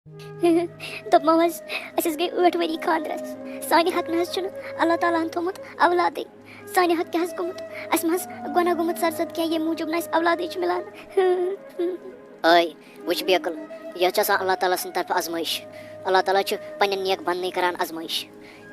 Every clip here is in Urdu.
دوٚپمو حظ أسۍ حظ گٔے 8 ؤری خانٛدرَس. سانہِ حق نہ حظ چھُنہٕ اللہ تعالیٰ ہَن تھوٚمُت اولادٕے. سانہِ حق کیٛاہ حظ گوٚمُت؟ اَسہِ ما حظ گۄناہ گوٚمُت سرزد کینٛہہ ییٚمہِ موٗجوٗب نہٕ اَسہِ اولادٕے چھُ مِلان. ٲے وٕچھ بیکٕل یہِ حظ چھِ آسان اللہ تعالیٰ سٕنٛدِ طرفہٕ آزمٲیش. اللہ تعالیٰ چھُ پنٛنٮ۪ن نیک بنٛدنٕے کران آزمٲیش.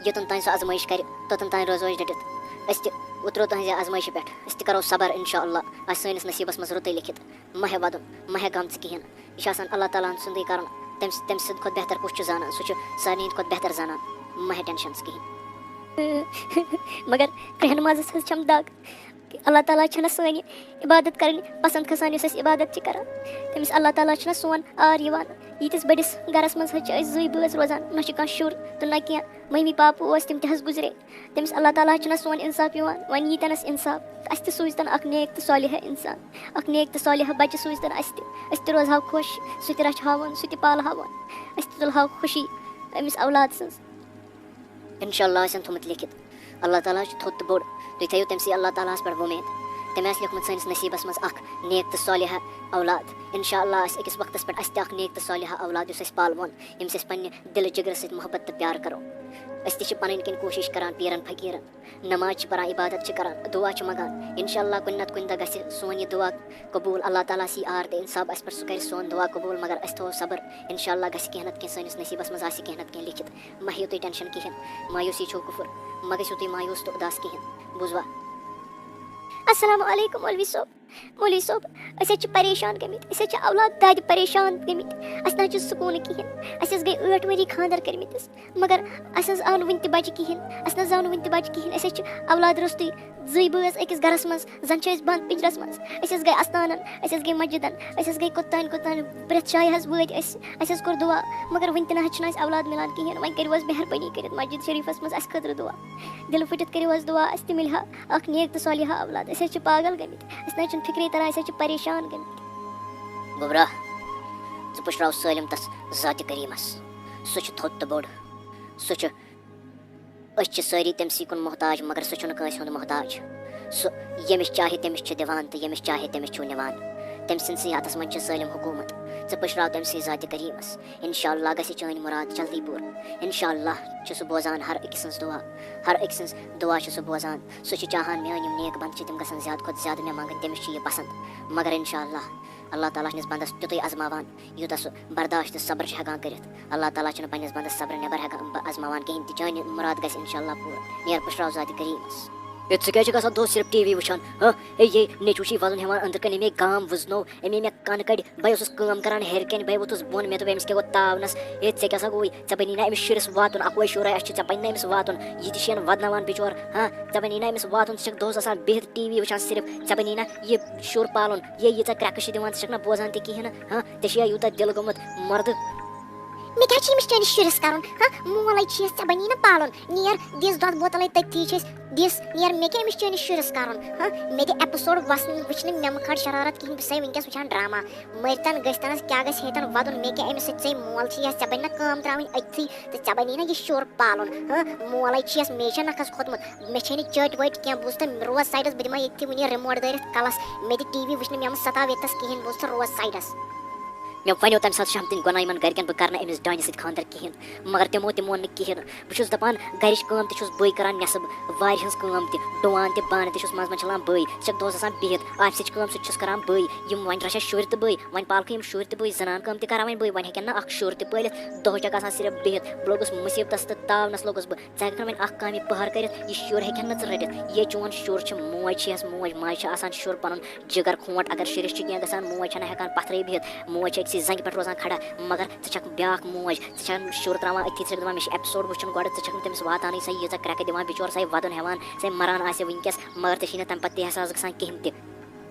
یوٚتَن تانۍ سُہ آزمٲیش کرِ توٚتَن تانۍ روزو أسۍ ڈٔٹِتھ. أسۍ تہِ اُترو تُہٕنٛزِ آزمٲیشہِ پٮ۪ٹھ. أسۍ تہِ کرو صبر اِنشاء اللہ. آسہِ سٲنِس نصیٖبَس منٛز رُتُے لیکھِتھ. مہ ہےٚ وَدُن مہ ہےٚ غم ژٕ کِہیٖنۍ. یہِ چھُ آسان اللہ تعالیٰ ہَن سُنٛدُے کَرُن. تٔمۍ سٕنٛدِ کھۄتہٕ بہتر کُس چھُ زانان. سُہ چھُ سارنٕے ہٕنٛدِ کھۄتہٕ بہتر زانان. مہ ہےٚ ٹٮ۪نشَن ژٕ کِہیٖنۍ. مگر رہنمازَس حظ چھَم دگ. اللہ تعالیٰ چھَنہ سٲنۍ عبادت کَرٕنۍ پَسنٛد کھَسان یُس أسۍ عبادت چھِ کَران. تٔمِس اللہ تعالیٰ چھُنہ سون آر یِوان. ییٖتِس بٔڑِس گَرَس منٛز حظ چھِ أسۍ 2 بٲژ روزان. نہ چھُ کانٛہہ شُر تہٕ نہ کینٛہہ. مٔمی پاپہٕ اوس تِم تہِ حظ گُزرے. تٔمِس اللہ تعالیٰ چھُنہ سون اِنصاف یِوان. وۄنۍ ییٖتَنَس اِنصاف تہٕ اَسہِ تہِ سوٗزتَن اَکھ نیک تہٕ صالحہ اِنسان. اَکھ نیک تہٕ صالحہ بَچہِ سوٗزتَن اَسہِ تہِ. أسۍ تہِ روزہاو خۄش. سُہ تہِ رَچھِ ہاوُن سُہ تہِ پالہٕ ہاوُن. أسۍ تہِ تُلہٕ ہاو خوشی أمِس اولاد سٕنٛز. اِنشاء اللہ آسن تھوٚمُت لیکھِتھ. اللہ تعالیٰ چھُ تھوٚد تہٕ بوٚڑ. تُہۍ تھٲیِو تٔمسٕے اللہ تعالیٰ ہَس پٮ۪ٹھ وۄمید. تٔمۍ آسہِ لیوٚکھمُت سٲنِس نصیٖبَس منٛز اَکھ نیک تہٕ صالحہ اولاد. اِنشاء اللہ آسہِ أکِس وقتَس پٮ۪ٹھ اَسہِ تہِ اَکھ نیک تہٕ صالحہ اولاد یُس اَسہِ پالوون. ییٚمِس أسۍ پنٛنہِ دِلہٕ جِگرٕ سۭتۍ محبت تہٕ پیار کَرو. أسۍ تہِ چھِ پَنٕنۍ کِنۍ کوٗشِش کَران پیٖرَن فقیٖرَن. نٮ۪ماز چھِ پَران عبادت چھِ کَران دُعا چھِ منٛگان. اِنشاء اللہ کُنہِ نَتہٕ کُنہِ دۄہ گژھِ سون یہِ دُعا قبوٗل. اللہ تعالیٰ ہَس یی آر تہٕ اِنصاف اَسہِ پٮ۪ٹھ سُہ کَرِ سون دُعا قبوٗل. مگر أسۍ تھاوو صبر. اِنشاء اللہ گژھِ کینٛہہ نَتہٕ کینٛہہ سٲنِس نصیٖبَس منٛز آسہِ کینٛہہ نَتہٕ کینٛہہ لیکھِتھ. مہ ہیٚیِو تُہۍ ٹٮ۪نشَن کِہیٖنۍ. مایوٗسی چھو کُفُر. مہ گٔژھِو تُہۍ مایوٗس تہٕ اُداس کِہیٖنۍ. بوٗزوا. السلام علیکُم مولوی صٲب. مولوی صٲب أسۍ حظ چھِ پریشان گٔمٕتۍ. أسۍ حظ چھِ اولاد دادِ پریشان گٔمٕتۍ. اَسہِ نہ حظ چھُ سکوٗنہٕ کِہیٖنۍ. اَسہِ حظ گٔے 8 ؤری خانٛدر کٔرمٕتِس. مگر اَسہِ حظ آو نہٕ وٕنہِ تہِ بَچہِ کِہیٖنۍ. اَسہِ نہ حظ آو نہٕ وٕنہِ تہِ بَچہِ کِہیٖنۍ. أسۍ حظ چھِ اولاد روٚستُے 2 بٲژ أکِس گرَس منٛز. زَن چھِ أسۍ بنٛد پِنجرَس منٛز. أسۍ حظ گٔے اَستانَن. أسۍ حظ گٔے مسجِدَن. أسۍ حظ گٔے کوٚتانۍ پرٛٮ۪تھ جایہِ حظ وٲتۍ أسۍ. اَسہِ حظ کوٚر دُعا. مگر وٕنہِ تہِ نہ حظ چھُنہٕ اَسہِ اولاد مِلان کِہیٖنۍ. وۄنۍ کٔرِو حظ مہربٲنی کٔرِتھ مسجِد شریٖفَس منٛز اَسہِ خٲطرٕ دُعا. دِلہٕ پھٕٹِتھ کٔرِو حظ دُعا. اَسہِ تہِ مِلہِ ہا اَکھ نیک تہٕ صالحہ اولاد. أسۍ حظ چھِ پاگل گٔمٕتۍ. اَسہِ نہ حظ چھُنہٕ فِکرے تران. أسۍ حظ چھِ پریشان گٔمٕتۍ. گوٚبرا ژٕ پُشراو سٲلِم تَس ذاتہِ کریٖمَس. سُہ چھُ تھوٚد تہٕ بوٚڑ. سُہ چھُ أسۍ چھِ سٲری تٔمسٕے کُن محتاج مگر سُہ چھُنہٕ کٲنٛسہِ ہُنٛد محتاج. سُہ ییٚمِس چاہے تٔمِس چھُ دِوان تہٕ ییٚمِس چاہے تٔمِس چھُ نِوان. تٔمۍ سٕنٛدسٕے ہَتَس منٛز چھِ سٲلِم حکوٗمت. ژٕ پُشراو تٔمسٕے ذاتہِ کریٖمَس. اِنشاء اللہ گژھِ چٲنۍ مُراد جلدی پوٗرٕ. اِنشاء اللہ چھُ سُہ بوزان ہر أکۍ سٕنٛز دُعا. ہر أکۍ سٕنٛز دُعا چھُ سُہ بوزان. سُہ چھُ چاہان میٛٲنۍ یِم نیک بنٛد چھِ تِم گژھن زیادٕ کھۄتہٕ زیادٕ مےٚ منٛگٕنۍ. تٔمِس چھُ یہِ پَسنٛد. مگر اِنشاء اللہ تعالیٰ چھُنس بنٛدَس تیُتُے اَزماوان یوٗتاہ سُہ برداشت تہٕ صبر چھُ ہٮ۪کان کٔرِتھ. اللہ تعالیٰ چھُنہٕ پنٛنِس بنٛدَس صبرٕ نٮ۪بر ہٮ۪کان اَزماوان کِہیٖنۍ تہِ. چٲنۍ مُراد گژھِ اِنشاء اللہ پوٗرٕ. نیر پُشراو ذاتہِ کریٖمَس. ہے ژٕ کیٛازِ چھُکھ آسان دۄہَس صرف ٹی وی وٕچھان. ہے یے نیٚچوٗ چھُے وَلُن ہٮ۪وان أنٛدرٕ کَنۍ. أمۍ گام وٕزنو. أمۍ مےٚ کَنہٕ کَڑِ. بہٕ اوسُس کٲم کران ہیٚرِ کَنۍ. بہٕ ووٚتھُس بۄن. مےٚ دوٚپ أمِس کیٛاہ گوٚو تاونَس. ہے ژےٚ کیٛاہ سا گوٚوُے. ژےٚ بَنی نہ أمِس شُرِس واتُن. اَکوے شُرے اَسہِ چھُ. ژےٚ بَنہِ نہ أمِس واتُن. یہِ تہِ چھِ وَدناوان بِچور. ژےٚ بَنی نہ أمِس واتُن. ژٕ چھَکھ دۄہَس آسان بِہِتھ ٹی وی وٕچھان صرف. ژےٚ بَنی نہ یہِ شُر پالُن. ییٖژاہ کرٛٮ۪کہٕ چھِ دِوان ژٕ چھَکھ نہ بوزان تہِ کِہیٖنۍ نہٕ. ژےٚ چھُیا یوٗتاہ دِل گوٚمُت مردٕ. مےٚ کیٛاہ چھِ أمِس چٲنِس شُرِس کَرُن. مولے چھِیَس ژےٚ بَنی نہ پالُن. نیر دِس دۄدٕ بوتلے تٔتھی چھِ أسۍ دِس. نیر مےٚ کیٛاہ أمِس چٲنِس شُرِس کَرُن. مےٚ دِ ایپِسوڈ وٕچھنہٕ مےٚ مہٕ کھٲڑ شرارت کِہیٖنۍ. بہٕ چھَسے وٕنکٮ۪س وٕچھان ڈراما. مٔرۍتَن گٔژھۍتَنَس کیٛاہ گژھِ ہیٚتَن وَدُن. مےٚ کیٛاہ أمِس سۭتۍ ژےٚ مول چھِیَس. ژےٚ بَنہِ نہ کٲم ترٛاوٕنۍ أتھی تہٕ ژےٚ بَنی نہ یہِ شُر پالُن. مولے چھِیَس مے چھےٚ نَکھَس کھوٚتمُت. مےٚ چھے نہٕ چٔٹۍ ؤٹۍ کینٛہہ. بوٗزتھٕ روز سایڈَس. بہٕ دِمے ییٚتھی وٕنہِ رِموٹ دٲرِتھ کَلَس. مےٚ دِ ٹی وی وٕچھنہٕ مےٚ مہٕ سَتاو ییٚتَس کِہیٖنۍ. بوٗزتھٕ روز سایڈَس. مےٚ وَنیو تَمہِ ساتہٕ شامتٕنۍ گۄناہ یِمن گرِکٮ۪ن بہٕ کَرٕ نہٕ أمِس ڈانہِ سۭتۍ خانٛدر کِہیٖنۍ. مگر تِمو تہِ مون نہٕ کِہیٖنۍ نہٕ. بہٕ چھُس دَپان گرِچ کٲم تہِ چھُس بٕے کَران نٮ۪صٕب. وارِ ہٕنٛز کٲم تہِ. ڈُوان تہِ بانہٕ تہِ چھُس منٛزٕ منٛزٕ چھَلان بٕے. ژٕ چھَکھ دۄہَس آسان بِہِتھ. آفِسٕچ کٲم سُہ تہِ چھُس کَران بٕے. یِم وۄنۍ رَچھَس شُرۍ تہٕ بٕے. وۄنۍ پالکھٕ یِم شُرۍ تہِ بٕے. زنان کٲم تہِ کَران وۄنۍ بٕے. وۄنۍ ہیٚکٮ۪ن نہ اَکھ شُر تہِ پٲلِتھ. دۄہَس چھَکھ آسان صرف بِہِتھ. بہٕ لوٚگُس مُصیٖبتَس تہٕ تاونَس لوٚگُس بہٕ. ژٕ ہٮ۪ککھ نہٕ وۄنۍ اَکھ کامہِ پٔہر کٔرِتھ. یہِ شُر ہیٚکٮ۪ن نہٕ ژٕ رٔٹِتھ. یے چون شُر چھُ. موج چھِیَس موج. ماجہِ چھِ آسان شُر پَنُن جِگر خوٗنٛٹ. اگر شُرِس چھُ کینٛہہ گژھان موج چھَنہٕ ہٮ۪کان پَتھرٕے بِہِتھ. موج چھِ أکسٕے زنٛگہِ پٮ۪ٹھ روزان کھڑا. مگر ژٕ چھَکھ بیٛاکھ موج. ژٕ چھَکھ شُر ترٛاوان أتھی. ژٕ چھَکھ دَپان مےٚ چھِ ایپِسوڈ وٕچھُن گۄڈٕ. ژٕ چھَکھ نہٕ تٔمِس واتانٕے. سۄ ییٖژاہ کرٛٮ۪کہٕ دِوان بِچور. سۄے وَدُن ہٮ۪وان. سۄے مَران آسہِ وٕنکٮ۪س. مگر ژےٚ چھی نہٕ تَمہِ پَتہٕ تہِ احساس گژھان کِہیٖنۍ تہِ.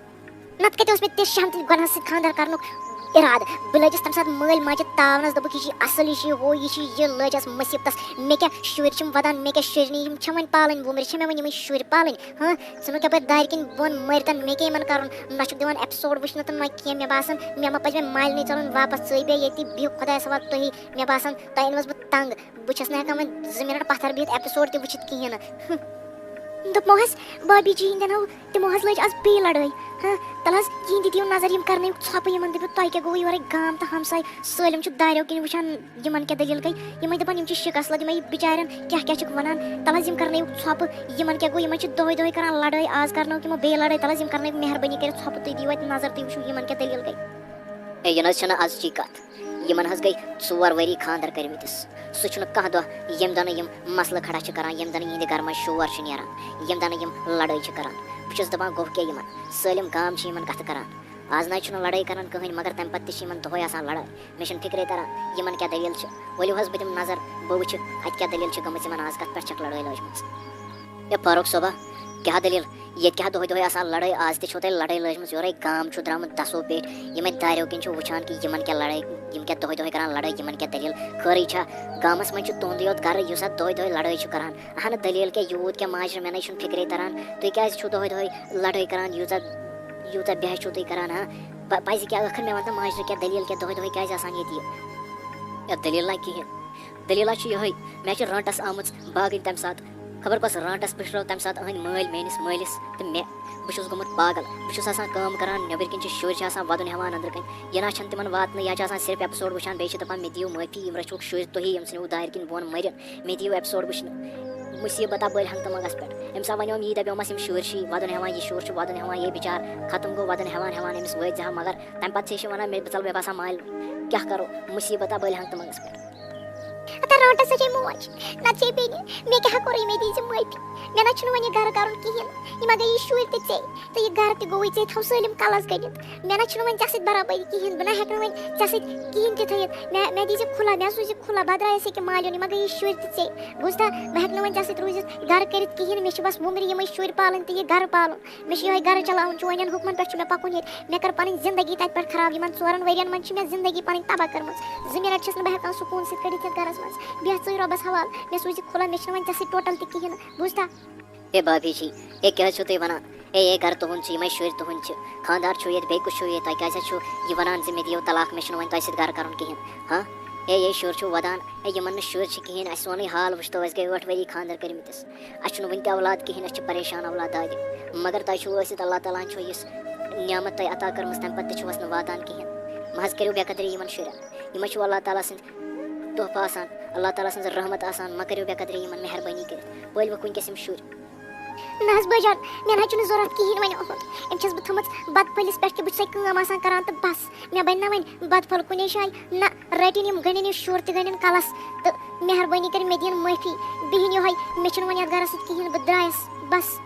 نَتہٕ کَتہِ اوس مےٚ تہِ شامتٕنۍ گۄناہَس سۭتۍ خانٛدر کَرنُک اِرادٕ. بہٕ لٔجِس تَمہِ ساتہٕ مٲلۍ ماجہِ تاونَس. دوٚپُکھ یہِ چھِ اَصٕل. یہِ چھِ ہُہ یہِ چھِ یہِ. لٔجَس مُصیٖبتَس. مےٚ کیٛاہ شُرۍ چھِم وَدان. مےٚ کیٛاہ شُرنی. یِم چھےٚ وۄنۍ پالٕنۍ. وُمرِ چھےٚ مےٚ وۄنۍ یِمَے شُرۍ پالٕنۍ. ژھٕنُکھ یَپٲرۍ دارِ کِنۍ بۄن مٔرۍتَن. مےٚ کیٛاہ یِمَن کَرُن. نہ چھُکھ دِوان ایپِسوڈ وٕچھنہٕ تہٕ نہ کینٛہہ. مےٚ باسان مےٚ ما پَزِ وۄنۍ مالنٕے ژَلُن واپَس. ژٕے بیٚہہ ییٚتی. بِہِو خۄدایَس حوالہٕ تُہی. مےٚ باسان تۄہہِ أنۍوَس بہٕ تنٛگ. بہٕ چھَس نہٕ ہٮ۪کان وۄنۍ 2 مِنٹ پَتھر بِہِتھ ایپِسوڈ تہِ وٕچھِتھ کِہیٖنۍ نہٕ. دوٚپمو حظ بابی جی ہِنٛدٮ۪ن ہو تِمو حظ لٲج آز بیٚیہِ لڑٲے ہاں تَلہٕ حظ یِہِنٛدِ دِیِو نظر یِم کرنٲیِکھ ژھۄپہٕ یِمن دٔپِو تۄہہِ کیٛاہ گوٚوٕ یورَے گام تہٕ ہمساے سٲلِم چھِ داریو کِنۍ وٕچھان یِمن کیٛاہ دٔلیٖل گٔے یِمے دَپان یِم چھِ شِکس لد یِمے بِچارٮ۪ن کیٛاہ کیٛاہ چھِکھ وَنان تَلہٕ حظ یِم کرنٲیِکھ ژھۄپہٕ یِمن کیٛاہ گوٚو یِمن چھِ دۄہے دۄہے کران لڑٲے آز کرنٲوٕکھ یِمو بیٚیہِ لڑٲے تَلہٕ حظ یِم کرنٲیِکھ مہربٲنی کٔرِتھ ژھۄپہٕ تُہۍ دِیِو اَتہِ نظر تُہۍ وٕچھِو یِمن کیٛاہ دٔلیٖل گٔے ہے یہِ نہ حظ چھَنہٕ أزچی کَتھ یِمن حظ گٔے 4 ؤری خانٛدر کٔرمٕتِس سُہ چھُنہٕ کانٛہہ دۄہ ییٚمہِ دۄہ نہٕ یِم مسلہٕ کھڑا چھِ کران ییٚمہِ دۄہ نہٕ یِہنٛدِ گرٕ منٛز شور چھُ نیران ییٚمہِ دۄہ نہٕ یِم لڑٲے چھِ کران بہٕ چھُس دپان گوٚو کیٛاہ یِمن سٲلِم گام چھِ یِمن کَتھٕ کران آز نہ حظ چھُنہٕ لڑٲے کران کٕہٕنۍ مگر تَمہِ پتہٕ تہِ چھِ یِمن دۄہے آسان لڑٲے مےٚ چھُنہٕ فِکرے تران یِمن کیٛاہ دٔلیٖل چھِ ؤلِو حظ بہٕ دِمہٕ نظر بہٕ وٕچھِ اَتہِ کیٛاہ دٔلیٖل چھِ گٔمٕژ یِمن آز کَتھ پٮ۪ٹھ چھکھ لڑٲے لٲجمٕژ ہے فاروق صٲبا کیٛاہ دٔلیٖل ییٚتہِ کیٛاہ دۄہے دۄہے آسان لڑٲے آز تہِ چھو تۄہہِ لڑٲے لٲجمٕژ یورَے گام چھُ درٛامُت دَسو پیٚٹھۍ یِمے داریو کِنۍ چھِ وٕچھان کہِ یِمن کیٛاہ لڑٲے یِم کیٛاہ دۄہے دۄہے کران لڑٲے یِمن کیٛاہ دٔلیٖل خٲرٕے چھا گامَس منٛز چھُ تُہُنٛدُے یوت گرٕ یُس اَتھ دۄہے دۄہے لڑٲے چھُ کران اہنہٕ دٔلیٖل کیٛاہ یوٗت کیٛاہ ماجرٕ مےٚ نَے چھُنہٕ فِکرے تران تُہۍ کیٛازِ چھُو دۄہے دۄہے لڑٲے کران یوٗتاہ بےٚ چھُو تُہۍ کران ہاں پَزِ کیٛاہ ٲخٕر مےٚ وَن تہٕ ماجرٕ کیٛاہ دٔلیٖل کیٛاہ دۄہے دۄہے کیٛازِ آسان ییٚتہِ یہِ دٔلیٖل نہ کِہیٖنۍ دٔلیٖلا چھِ یِہوٚے مےٚ چھِ رٲنٛٹَس آمٕژ باغٕنۍ تَمہِ ساتہٕ خبر کۄس رٲنٛٹَس پٕشرٲو تَمہِ ساتہٕ أہٕنٛدۍ مٲلۍ میٛٲنِس مٲلِس تہٕ مےٚ بہٕ چھُس گوٚمُت پاگل بہٕ چھُس آسان کٲم کران نیٚبٕرۍ کِنۍ چھِ شُرۍ چھِ آسان وَدُن ہٮ۪وان أنٛدرٕ کَنۍ یہِ نہ چھَنہٕ تِمن واتنہٕ یا چھِ آسان صرف اٮ۪پِسوڈ وٕچھان بیٚیہِ چھِ دَپان مےٚ دِیِو معٲفی یِم رٔچھوُکھ شُرۍ تُہی یِم ژھٕنِو دارِ کِنۍ بۄن مٔرِتھ مےٚ دِیِو اٮ۪پِسوڈ وٕچھنہٕ مُصیٖبت بٔلۍ ہنٛگتہٕ منٛگس پٮ۪ٹھ أمِس ہا وَنیوم یی دَپیومَس یِم شُرۍ چھِ وَدُن ہٮ۪وان یہِ شُر چھُ وَدُن ہٮ۪وان یے بِچار ختم گوٚو وَدُن ہٮ۪وان أمِس وٲتۍ زِ ہا مگر تَمہِ پَتہٕ چھِ یہِ وَنان مےٚ ژَل مےٚ باسان مالہِ کیٛاہ کَرو مُصیٖبت بٔلۍ ہنٛگتہٕ منٛگس پٮ۪ٹھ اَتا رٲنٛٹَس سۭتۍ موج نَتہٕ ژے بیٚنہِ مےٚ کیٛاہ کوٚرُے مےٚ دیٖزِ معٲفی مےٚ نہ چھُنہٕ وۄنۍ یہِ گرٕ کَرُن کِہیٖنۍ یہِ ما گٔیی شُرۍ تہِ ژے تہٕ یہِ گرٕ تہِ گوٚوُے ژے تھاو سٲلِم کَلَس گٔنڈِتھ مےٚ نہ چھُنہٕ وۄنۍ ژےٚ سۭتۍ برابٔری کِہیٖنۍ بہٕ نہ ہٮ۪کہٕ نہٕ وۄنۍ ژےٚ سۭتۍ کِہیٖنۍ تہِ تھٲیِتھ مےٚ دیٖزِ کھُلا مےٚ سوٗزِ کھُلا بہٕ درٛایَس ییٚکیٛاہ مالیُن یہِ ما گٔیی شُرۍ تہِ ژے بوٗزتھا بہٕ ہٮ۪کہٕ نہٕ وۄنۍ ژےٚ سۭتۍ روٗزِتھ گرٕ کٔرِتھ کِہیٖنۍ مےٚ چھِ بَس وُمرِ یِمَے شُرۍ پالٕنۍ تہٕ یہِ گرٕ پالُن مےٚ چھِ یِہوٚے گرٕ چلاوُن چونٮ۪ن حُکمَن پٮ۪ٹھ چھُ مےٚ پَکُن ییٚتہِ مےٚ کٔر پَنٕنۍ زندگی تَتہِ پٮ۪ٹھ خراب یِمن 4 ؤرۍیَن منٛز چھِ مےٚ زندگی پَنٕنۍ تباہ کٔرمٕژ 2 مِنٹ چھَس نہٕ بہٕ ہٮ۪کان سکوٗن سۭتۍ کٔڑِتھ یَتھ گرَس منٛز بیٚہہ ژٕے رۄبَس حوالہٕ مےٚ سوٗزِ کھُلا مےٚ چھِنہٕ وۄنۍ ژےٚ سۭتۍ ٹوٹل تہِ کِہیٖنۍ بوٗزتھا ہے بھابھی جی ہے کیٛاہ حظ چھُو تُہۍ وَنان ہے گرٕ تُہُنٛد چھُ یِمے شُرۍ تُہُنٛد چھِ خانٛدار چھُو ییٚتہِ بیٚیہِ کُس چھُو ییٚتہِ تۄہہِ کیٛازِ حظ چھُو یہِ وَنان زِ مےٚ دِیِو طلاق مےٚ چھُنہٕ وۄنۍ تۄہہِ سۭتۍ گرٕ کَرُن کِہیٖنۍ ہاں ہے شُرۍ چھُو وَدان ہے یِمن نہٕ شُرۍ چھِ کِہیٖنۍ اَسہِ سونُے حال وٕچھتو اَسہِ گٔے 8 ؤری خانٛدر کٔرمٕتِس اَسہِ چھُنہٕ وٕنہِ تہِ اولاد کِہیٖنۍ أسۍ چھِ پریشان اولاد دادِ مگر تۄہہِ چھُو ٲسِتھ اللہ تعالیٰ ہن چھُو یُس نعمت تۄہہِ عطا کٔرمٕژ تَمہِ پَتہٕ تہِ چھُوَس نہٕ واتان کِہیٖنۍ مہ حظ کٔرِو بے قدری یِمن شُرٮ۪ن یِمے چھُو اللہ تعالیٰ سٕنٛدۍ تحفہٕ آسان اللہ تعالیٰ سٕنٛز رحمت آسان مہ کٔرِو بے قدری یِمن مہربٲنی کٔرِتھ پٲلۍوُکھ وٕنکٮ۪س یِم شُرۍ نہ حظ بٲجان مےٚ نہ حظ چھُنہٕ ضوٚرَتھ کِہیٖنۍ وۄنۍ یِہُنٛد أمۍ چھَس بہٕ تھٲومٕژ بَتہٕ پھٔلِس پٮ۪ٹھ کہِ بہٕ چھسَے کٲم آسان کَران تہٕ بَس مےٚ بَنہِ نہ وۄنۍ بَتہٕ پھوٚل کُنے جایہِ نہ رٔٹِنۍ یِم گٔنڈِنۍ یِم شُر تہِ گٔنڈِنۍ کَلَس تہٕ مہربٲنی کٔرِتھ مےٚ دِیِن معٲفی بِہِنۍ یِہوٚے مےٚ چھُنہٕ وۄنۍ یَتھ گَرَس سۭتۍ کِہیٖنۍ بہٕ درٛایَس بَس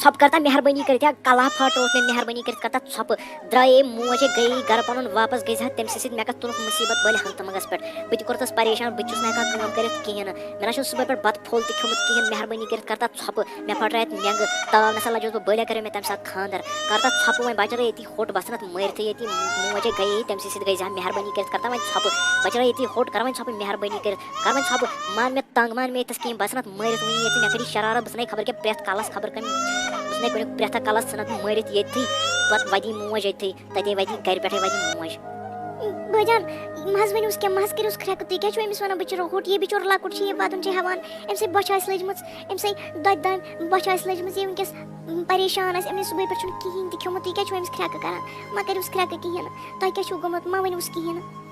ژھۄپہٕ کَرتا مہربٲنی کٔرِتھ یا کَلہا پھاٹرووُکھ مےٚ مہربٲنی کٔرِتھ کَرتا ژھۄپہٕ درٛایے موجے گٔیے گرٕ پَنُن واپَس گٔے زِ تٔمۍ سٕے سۭتۍ مےٚ کَتھ تُلُکھ مُصیٖبت بٔلۍ ہنٛگتہٕ منٛگَس پٮ۪ٹھ بہٕ تہِ کوٚرتَس پریشان بہٕ تہِ چھُس نہٕ ہٮ۪کان کٲم کٔرِتھ کِہیٖنۍ نہٕ مےٚ نہ چھُنہٕ صُبحٲے پٮ۪ٹھ بَتہٕ پھوٚل تہِ کھیوٚمُت کِہیٖنۍ مہربٲنی کٔرِتھ کَرتا ژھۄپہٕ مےٚ پھٕٹرایَتھ مٮ۪نٛگہٕ تاو نَسا لَجوس بہٕ بٔلۍ کَریو مےٚ تَمہِ ساتہٕ خانٛدر کَرتا ژھۄپہٕ وۄنۍ بَچرٲے ییٚتی ہوٚٹ بہٕ ژھٕنَتھ مٲرِتھٕے ییٚتی موجے گٔیے تٔمۍ سٕے سۭتۍ گٔے زِ مہربٲنی کٔرِتھ کَرتا وۄنۍ ژھۄپہٕ بَچرٲے ییٚتی ہوٚٹ کَر وۄنۍ ژھۄپہٕ مہربٲنی کٔرِتھ کَر وۄنۍ ژھۄپہٕ مان مےٚ تنٛگ مان مےٚ ییٚتَس کِہیٖنۍ بہٕ ژھٕنَتھ مٲرِتھ وٕنہِ ییٚتہِ مےٚ کٔرِی شرارت بہٕ ژھٕنَے خبر کیٛاہ پرٛٮ۪تھ کَلَس خبر کَمہِ بہٕ ژھٕنَے کُنیُک پرٛٮ۪تھا کَلَس ژھٕنَتھ مٲرِتھ ییٚتھی پَتہٕ وَدی موج ییٚتھی تَتے وَدی گرِ پٮ۪ٹھَے وَدی موج بٲجان مہ حظ ؤنِوُس کیٚنٛہہ مہ حظ کٔرِوُس کھرٛٮ۪کہٕ تُہۍ کیٛازِ چھُو أمِس وَنان بِچور ہوٚٹ یے بِچور لۄکُٹ چھُ یہِ وَدُن چھِ ہٮ۪وان أمۍ سٕے بۄچھِ آسہِ لٔجمٕژ أمۍ سٕے دۄدِ دامہِ بۄچھِ آسہِ لٔجمٕژ یہِ وٕنکٮ۪س پریشان آسہِ أمۍ صُبحٲے پٮ۪ٹھ چھُنہٕ کِہیٖنۍ تہِ کھیوٚمُت تُہۍ کیٛازِ چھُو أمِس کھرٛٮ۪کہٕ کَران مہ کٔرِوُس کھرٛٮ۪کہٕ کِہیٖنۍ نہٕ تۄہہِ کیٛاہ چھُو گوٚمُت مہ ؤنِوُس کِہیٖنۍ نہٕ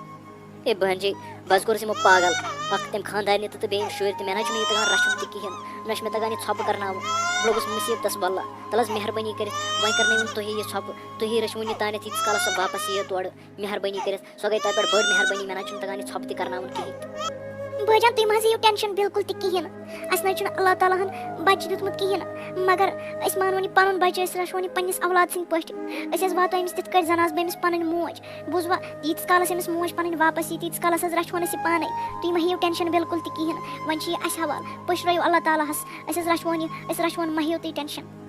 ہے بہن جی بہٕ حظ کوٚرُس یِمو پاگل اکھ تٔمۍ خانٛدارنہِ تہٕ بیٚیہِ یِم شُرۍ تہِ مےٚ نہ حظ چھُنہٕ یہِ تگان رَچھُن تہِ کِہیٖنۍ نہ چھُ مےٚ تگان یہِ ژھۄپہٕ کرناوُن بہٕ لوٚگُس مُصیٖبتَس بَلہ تَلہٕ حظ مہربٲنی کٔرِتھ وۄنۍ کرنٲیوُن تُہی یہِ ژھۄپہٕ تُہی رٔچھِو وٕنہِ تانٮ۪تھ ییٖتِس کالَس سۄ واپَس یِیہِ تورٕ مہربٲنی کٔرِتھ سۄ گٔے تۄہہِ پٮ۪ٹھ بٔڑ مہربٲنی مےٚ نہ حظ چھُنہٕ تگان یہِ ژھۄپہٕ تہِ کرناوُن کِہیٖنۍ بٲجان تُہۍ مہ حظ ہیٚیِو ٹٮ۪نشَن بِلکُل تہِ کِہیٖنۍ نہٕ اَسہِ نہ حظ چھُنہٕ اللہ تعالیٰ ہَن بَچہِ دیُتمُت کِہیٖنۍ نہٕ مگر أسۍ مانوون یہِ پَنُن بَچہِ أسۍ رَچھون یہِ پنٛنِس اولاد سٕنٛدۍ پٲٹھۍ أسۍ حظ واتو أمِس تِتھ کٲٹھۍ زَن آسہٕ بہٕ أمِس پَنٕنۍ موج بوٗزوا ییٖتِس کالَس أمِس موج پَنٕنۍ واپَس یی تیٖتِس کالَس حظ رَچھون أسۍ یہِ پانَے تُہۍ مہ ہیٚیِو ٹٮ۪نشَن بِلکُل تہِ کِہیٖنۍ نہٕ وۄنۍ چھِ یہِ اَسہِ حوالہٕ پٔشرٲیِو اللہ تعالیٰ ہَس أسۍ حظ رَچھون یہِ أسۍ رَچھون مہ ہیٚیِو تُہۍ ٹٮ۪نشَن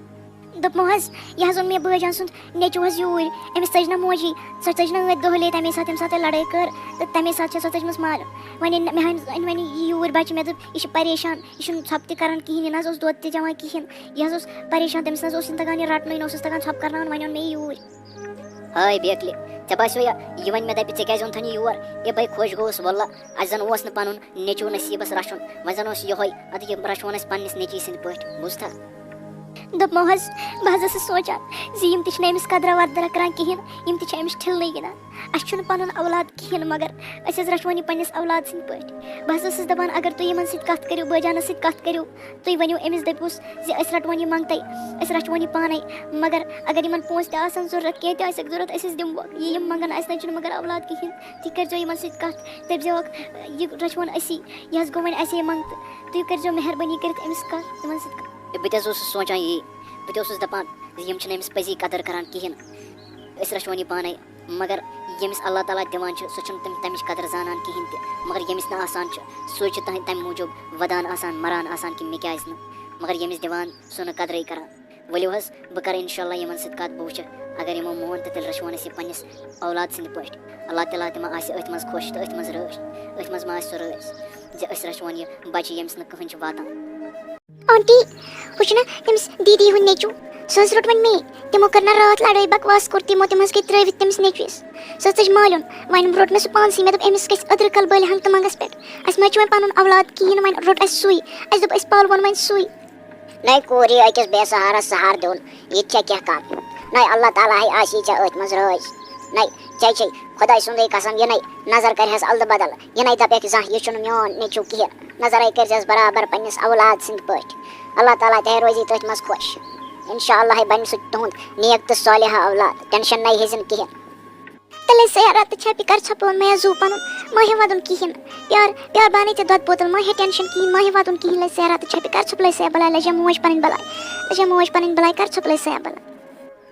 دوٚپمو حظ یہِ حظ اوٚن مےٚ بٲجان سُنٛد نیٚچوٗ حظ یوٗرۍ أمِس ژٔج نہ موجی سۄ ژٔج نہٕ ٲدۍ دۄہلے تَمے ساتہٕ ییٚمہِ ساتہٕ تۄہہِ لڑٲے کٔر تہٕ تَمے ساتہٕ چھےٚ سۄ ژٔجمٕژ مالیُن وۄنۍ مےٚ أنۍ وۄنۍ یہِ یوٗرۍ بَچہِ مےٚ دوٚپ یہِ چھِ پریشان یہِ چھُنہٕ ژھۄپہٕ تہِ کران کِہیٖنۍ یہِ نہ حظ اوس دۄد تہِ چٮ۪وان کِہیٖنۍ یہِ حظ اوس پریشان تٔمِس نہ حظ اوس نہٕ تگان یہِ رَٹنُے نہ اوسُس تگان ژھۄپہٕ کرناوُن وۄنۍ اوٚن مےٚ یہِ یوٗرۍ ہاے بیکلہِ ژےٚ باسیو یہِ وَنہِ مےٚ دَپہِ ژےٚ کیٛازِ اوٚنتھن یہِ یور ہے بٔے خۄش گوٚوُس وَللہ اَسہِ زَن اوس نہٕ پَنُن نیٚچوٗ نصیٖبَس رَچھُن وۄنۍ زَن اوس یِہوٚے اَدٕ یہِ رَچھون أسۍ پنٛنِس نیٚچی سٕنٛدۍ پٲٹھۍ بوٗزتھا دوٚپمو حظ بہٕ حظ ٲسٕس سونٛچان زِ یِم تہِ چھِنہٕ أمِس قدرا وَدرا کَران کِہیٖنۍ یِم تہِ چھِ أمِس ٹھِلنٕے گِنٛدان اَسہِ چھُنہٕ پَنُن اولاد کِہیٖنۍ مگر أسۍ حظ رَچھون یہِ پنٛنِس اولاد سٕنٛدۍ پٲٹھۍ بہٕ حظ ٲسٕس دَپان اگر تُہۍ یِمَن سۭتۍ کَتھ کٔرِو بٲجانَس سۭتۍ کَتھ کٔرِو تُہۍ ؤنِو أمِس دٔپۍوُس زِ أسۍ رَٹہون یہِ منٛگتَے أسۍ رَچھون یہِ پانَے مگر اگر یِمَن پونٛسہٕ تہِ آسَن ضوٚرَتھ کینٛہہ تہِ آسٮ۪کھ ضوٚرَتھ أسۍ حظ دِمہوکھ یہِ یِم منٛگَن اَسہِ نَے چھُنہٕ مگر اولاد کِہیٖنۍ تُہۍ کٔرۍزیو یِمَن سۭتۍ کَتھ دٔپۍزیوکھ یہِ رَچھون أسی یہِ حظ گوٚو وۄنۍ اَسے منٛگتہٕ تُہۍ کٔرۍزیو مہربٲنی کٔرِتھ أمِس کَتھ یِمَن سۭتۍ کَتھ بہٕ تہِ حظ اوسُس سونٛچان یی بہٕ تہِ اوسُس دَپان زِ یِم چھِنہٕ أمِس پٔزی قدٕر کَران کِہیٖنۍ أسۍ رَچھون یہِ پانَے مگر ییٚمِس اللہ تعالیٰ دِوان چھِ سُہ چھُنہٕ تَمِچ قدٕر زانان کِہیٖنۍ تہِ مگر ییٚمِس نہٕ آسان چھُ سُے چھُ تَمہِ موٗجوٗب وَدان آسان مَران آسان کہِ مےٚ کیٛازِ نہٕ مگر ییٚمِس دِوان سُہ نہٕ قدرٕے کَران ؤلِو حظ بہٕ کَرٕ اِنشاء اللہ یِمَن سۭتۍ کَتھ بہٕ وٕچھِ اگر یِمو مون تہٕ تیٚلہِ رَچھون أسۍ یہِ پنٛنِس اولاد سٕنٛدِ پٲٹھۍ اللہ تعالیٰ تہِ ما آسہِ أتھۍ منٛز خۄش تہٕ أتھۍ منٛز رٲچھ أتھۍ منٛز ما آسہِ سُہ رٲچھ زِ أسۍ رَچھون یہِ بَچہِ ییٚمِس نہٕ کٕہٕنۍ چھُ واتان آنٹی ہُہ چھُنہ تٔمِس دیٖدی ہُنٛد نیٚچوٗ سُہ حظ روٚٹ وۄنۍ مے تِمو کٔر نہ راتھ لڑٲے بکواس کوٚر تِمو تِم حظ گٔے ترٛٲوِتھ تٔمِس نیٚچوِس سُہ حظ ژٔج مالیُن وۄنۍ روٚٹ مےٚ سُہ پانسٕے مےٚ دوٚپ أمِس گژھِ أدرٕ کل بٔلۍ ہنٛگتہٕ منٛگَس پٮ۪ٹھ اَسہِ ما چھُ وۄنۍ پَنُن اولاد کِہیٖنۍ وۄنۍ روٚٹ اَسہِ سُے اَسہِ دوٚپ أسۍ پالوون وۄنۍ سُے نَے کوٗر یی أکِس بے سہارَس سہارٕ دیُن یہِ تہِ چھےٚ کینٛہہ کَم نَے اللہ تعالیٰ ہے آسی ژےٚ أتھۍ منٛز رٲضۍ نَے ژےٚ چھے خۄداے سُنٛدٕے قسم یہِ نَے نظر کَرِہَس اَلدٕ بدل یہِ نَے دَپٮ۪کھ زانٛہہ یہِ چھُنہٕ میون نیٚچوٗ کِہیٖنۍ نظرے کٔرۍزٮ۪س برابر پنٛنِس اولاد سٕنٛدۍ پٲٹھۍ اللہ تعالیٰ تہِ ہے روزی تٔتھۍ منٛز خۄش اِنشاء اللہ ہے بَنہِ سُہ تُہُنٛد نیک تہٕ صالحہ اولاد ٹٮ۪نشَن نَے ہیٚزِنہٕ کِہیٖنۍ تیٚلہِ سیارا تہٕ چھَپہِ کَر ژھۄپون مےٚ زوٗ پَنُن ما ہے وَدُن کِہیٖنۍ پیار بانَے ژےٚ دۄدٕ بوتل ما ہے ٹٮ۪نشَن کِہیٖنۍ ما ہے وَدُن کِہیٖنۍ لَے سیارا تہٕ چھَپہِ کَر ژھۄپ لَے سیا بَلاے لَجے موج پَنٕنۍ بَلاے کَر ژھۄپ لَے سیا بَلاے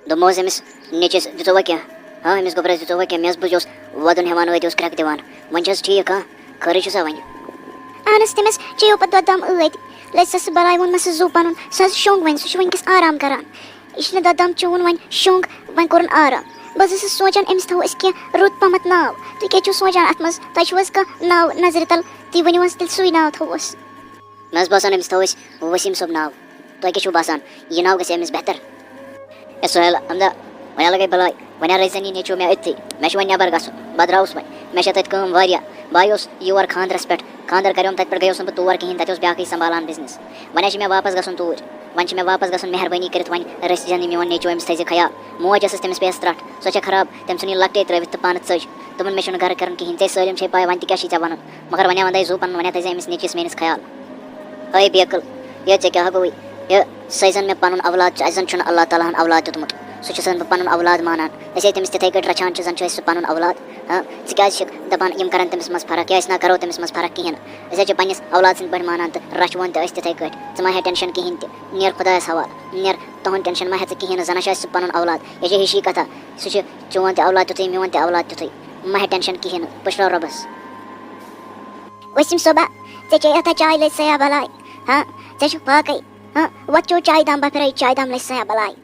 دوٚپمو حظ أمِس نیٚچوِس دِژوا کیٚنٛہہ ہاں أمِس گۄبرَس دِژوا کیٚنٛہہ مےٚ حظ بوٗزیوس وَدُن ہٮ۪وان أتۍ اوس کرٛٮ۪کہٕ دِوان وۄنۍ چھِ حظ ٹھیٖک خٲرٕے چھُ سا وۄنۍ اہن حظ تٔمِس چیٚیو پَتہٕ دۄدٕ دام ٲدۍ لٔج سۄ بَلاے ووٚن مےٚ سُہ زوٗ پَنُن سُہ حظ شۄنٛگ وۄنۍ سُہ چھُ وٕنۍکٮ۪س آرام کران یہِ چھُنہٕ دۄدٕ دام چیوٚن وۄنۍ شۄنٛگ وۄنۍ کوٚرُن آرام بہٕ حظ ٲسٕس سونٛچان أمِس تھاوو أسۍ کینٛہہ رُت پَہمَتھ ناو تُہۍ کیٛاہ چھُو سونٛچان اَتھ منٛز تۄہہِ چھُو حظ کانٛہہ ناو نظرِ تَل تُہۍ ؤنِو حظ تیٚلہِ سُے ناو تھاووس مےٚ حظ باسان أمِس تھاوو أسۍ ؤسیٖم صٲب ناو تۄہہِ کیٛاہ چھُو باسان یہِ ناو گژھِ أمِس بہتر ہے سُہیل احمدا وۄنۍ لَگے بَلاے وۄنۍ رٔچھۍ زَن یہِ نیٚچوٗ مےٚ أتھی مےٚ چھُ وۄنۍ نٮ۪بر گژھُن بہٕ درٛاوُس وۄنۍ مےٚ چھےٚ تَتہِ کٲم واریاہ بہٕ آیوس یور خاندرَس پٮ۪ٹھ خاندر کَریوم تَتہِ پٮ۪ٹھ گٔیوس نہٕ بہٕ تور کِہیٖنۍ تَتہِ اوس بیٛاکھٕے سنٛبھالان بِزنِس وۄنۍ حظ چھِ مےٚ واپَس گژھُن توٗرۍ وۄنۍ چھِ مےٚ واپَس گژھُن مہربٲنی کٔرِتھ وۄنۍ رٔچھۍ زَن یہِ میون نیٚچوٗ أمِس تھٲیزِ خیال موج ٲسٕس تٔمِس پیٚیَس ترٛٹھ سۄ چھےٚ خراب تٔمۍ ژھُن یہِ لۄکٹے ترٛٲوِتھ تہٕ پانہٕ ژٔج دوٚپُن مےٚ چھُنہٕ گرٕ کَرُن کِہیٖنۍ ژےٚ سٲلِم چھے پاے وۄنۍ تہِ کیٛاہ چھی ژےٚ وَنُن مگر وۄنۍ وَندَے زوٗ پَنُن وۄنۍ تھٲیزِ أمِس نیٚچوِس میٲنِس خیال ہاے بیکٕل یہِ ژےٚ کیٛاہ ہَبوٕے یہِ سُہ زَن مےٚ پَنُن اولاد چھُ اَسہِ زَن چھُنہٕ اللہ تعالیٰ ہَن اولاد دیُتمُت سُہ چھُ زَن بہٕ پَنُن اولاد مانان أسۍ ہے تٔمِس تِتھَے کٲٹھۍ رَچھان چھِ زَن چھُ اَسہِ سُہ پَنُن اولاد ژٕ کیٛازِ چھِکھ دَپان یِم کَرَن تٔمِس منٛز فرق کیٛاہ أسۍ نہ کَرو تٔمِس منٛز فرق کِہیٖنۍ أسۍ حظ چھِ پنٛنِس اولاد سٕنٛدۍ پٲٹھۍ مانان تہٕ رَچھوون تہِ أسۍ تِتھَے کٲٹھۍ ژٕ ما ہے ٹٮ۪نشَن کِہیٖنۍ تہِ نیر خۄدایَس حوالہٕ نیر تُہُنٛد ٹٮ۪نشَن ما ہے ژٕ کِہیٖنۍ نہٕ زَن چھُ اَسہِ سُہ پَنُن اولاد یہِ چھےٚ ہِشی کَتھاہ سُہ چھُ چون تہِ اولاد تیُتھُے میون تہِ اولاد تیُتھُے ما ہے ٹٮ۪نشَن کِہیٖنۍ نہٕ پٔشراو رۄبَس ؤسیٖم صٲبا ژےٚ چے یَتھ چاے لٔج سیا بَلاے ژےٚ چھُکھ باقٕے وۄنۍ چیوٚو چایہِ دام بہٕ پھِرے چایہِ دام لٔج سیا بَلاے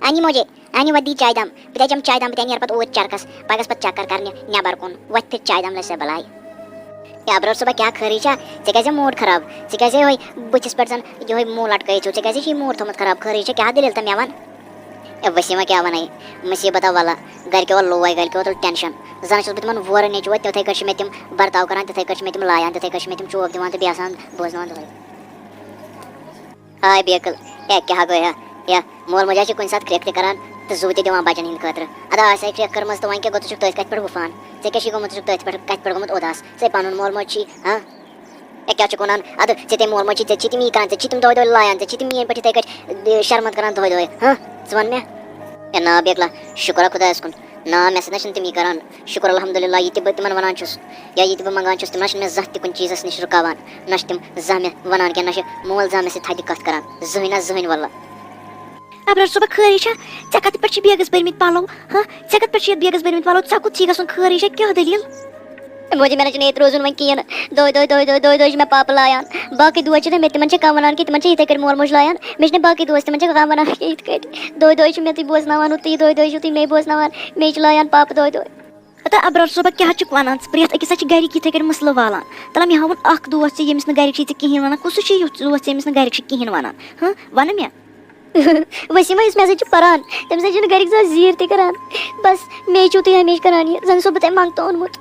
اَنہِ موجے اَنہِ وۄنۍ دی چایہِ دام بہٕ تے چٮ۪مہٕ چایہِ دام بہٕ تے نیرٕ پَتہٕ اوٗرۍ چَرکَس پَگاہ گژھٕ پَتہٕ چَکر کَرنہِ نٮ۪بر کُن وۄتھِ پھِر چایہِ دام لٔج سیا بَلاے ہے ابرار صٲبا کیٛاہ خٲرٕے چھا ژےٚ کیٛازِ موٗڈ خراب ژٕ کیٛازِ یِہوٚے بٕتھِس پٮ۪ٹھ زَن یِہوٚے موٗ لَٹکٲیِتھ چھُو ژےٚ کیٛازِ چھُے موٗڈ تھوٚمُت خراب خٲرٕے چھا کیٛاہ دٔلیٖل تہٕ مےٚ وَن ہے ؤسیٖما کیٛاہ وَنَے مُصیٖبت وَلہ گَرِکیو لوے گَرِکیو تُل ٹٮ۪نشَن زَن چھُس بہٕ تِمَن وورٕ نیٚچوٗ تِتھَے کٲٹھۍ چھِ مےٚ تِم برتاو کَران تِتھَے کٲٹھۍ چھِ مےٚ تِم لایان تِتھَے کٲٹھۍ چھِ مےٚ تِم چوب دِوان تہٕ بیٚیہِ آسان بوزناوان دۄہَے ہاے بیکٕل ہے کیٛاہ گوٚو یا مول موج حظ چھِ کُنہِ ساتہٕ کرٛٮ۪کھ تہِ کَران تہٕ زوٗ تہِ دِوان بَچَن ہِنٛدِ خٲطرٕ اَدا آسہِ ہے کرٛٮ۪کھ کٔرمٕژ تہٕ وۄنۍ کیٛاہ گوٚو ژٕ چھُکھ تٔتھۍ کَتھِ پٮ۪ٹھ وُپھان ژےٚ کیٛاہ چھُے گوٚمُت ژٕ چھُکھ تٔتھۍ پٮ۪ٹھ کَتھِ پٮ۪ٹھ گوٚمُت اُداس ژےٚ پَنُن مول موج چھی ہے کیٛاہ چھُکھ وَنان اَدٕ ژےٚ تے مول موج چھی ژےٚ چھی تِم یی کَران ژےٚ چھی تِم دۄہَے دۄہَے لایان ژےٚ چھی تِم میٛٲنۍ پٲٹھۍ یِتھَے کٲٹھۍ شرمت کَران دۄہَے دۄہَے ژٕ وَن مےٚ ہے نا بیکلا شُکُرا خۄدایَس کُن نا مےٚ سۭتۍ نہ چھِنہٕ تِم یی کَران شُکُر الحمدُاللہ یہِ تہِ بہٕ تِمَن وَنان چھُس یا یہِ تہِ بہٕ منٛگان چھُس تِم نہ چھِنہٕ مےٚ زانٛہہ تہِ کُنہِ چیٖزَس نِش رُکاوان نہ چھِ تِم زانٛہہ مےٚ وَنان کینٛہہ نہ چھِ مول زانٛہہ مےٚ سۭتۍ تھَدِ کَتھ کَران زٕہٕنۍ نہ زٕہٕنۍ وَللہ ابرار صٲبا خٲرٕے چھا ژےٚ کَتہِ پٮ۪ٹھ چھِ بیگَس بٔرمٕتۍ پَلو ژےٚ کَتہِ پٮ۪ٹھ چھِ یَتھ بیگَس بٔرمٕتۍ پَلو ژےٚ کوٚت چھی گژھُن خٲرٕے چھا کیٛاہ دٔلیٖل موجی مےٚ نہ چھُنہٕ ییٚتہِ روزُن وۄنۍ کِہیٖنۍ نہٕ دۄہَے چھِ مےٚ پاپہٕ لایان باقٕے دوس چھِنہٕ مےٚ تِمَن چھِ کانٛہہ وَنان کہِ تِمَن چھِ یِتھَے کٔٹھۍ مول موج لایان مےٚ چھِنہٕ باقٕے دوس تِمَن چھِ کانٛہہ وَنان کہِ یِتھ کٔٹھۍ دۄہَے چھِ مےٚ تُہۍ بوزناوان ہُہ تُہۍ دۄہَے چھِو تُہۍ مے بوزناوان مے چھِ لایان پاپہٕ دۄہَے تہٕ ابرار صٲبا کیٛاہ چھُکھ وَنان ژٕ پرٛٮ۪تھ أکِس ہا چھِ گَرِکۍ یِتھَے کٔٹھۍ مٕسلہٕ والان تَلہ مےٚ ہاوُن اَکھ دوس ژےٚ ییٚمِس نہٕ گَرِکۍ چھِ ژےٚ کِہیٖنۍ وَنان کُس چھُ یُتھ دوس ژےٚ ییٚمِس نہٕ گَرِکۍ چھِ کِہیٖنۍ وَنان وَنہٕ مےٚ وسیٖما یُس مےٚ سۭتۍ چھُ پَران تٔمِس سۭتۍ چھِنہٕ گَرِکۍ زانٛہہ زیٖر تہِ کَران بَس مے چھُو تُہۍ ہمیشہِ کَران یہِ زَن سو بہٕ تۄہہِ منٛگتہٕ اوٚنمُت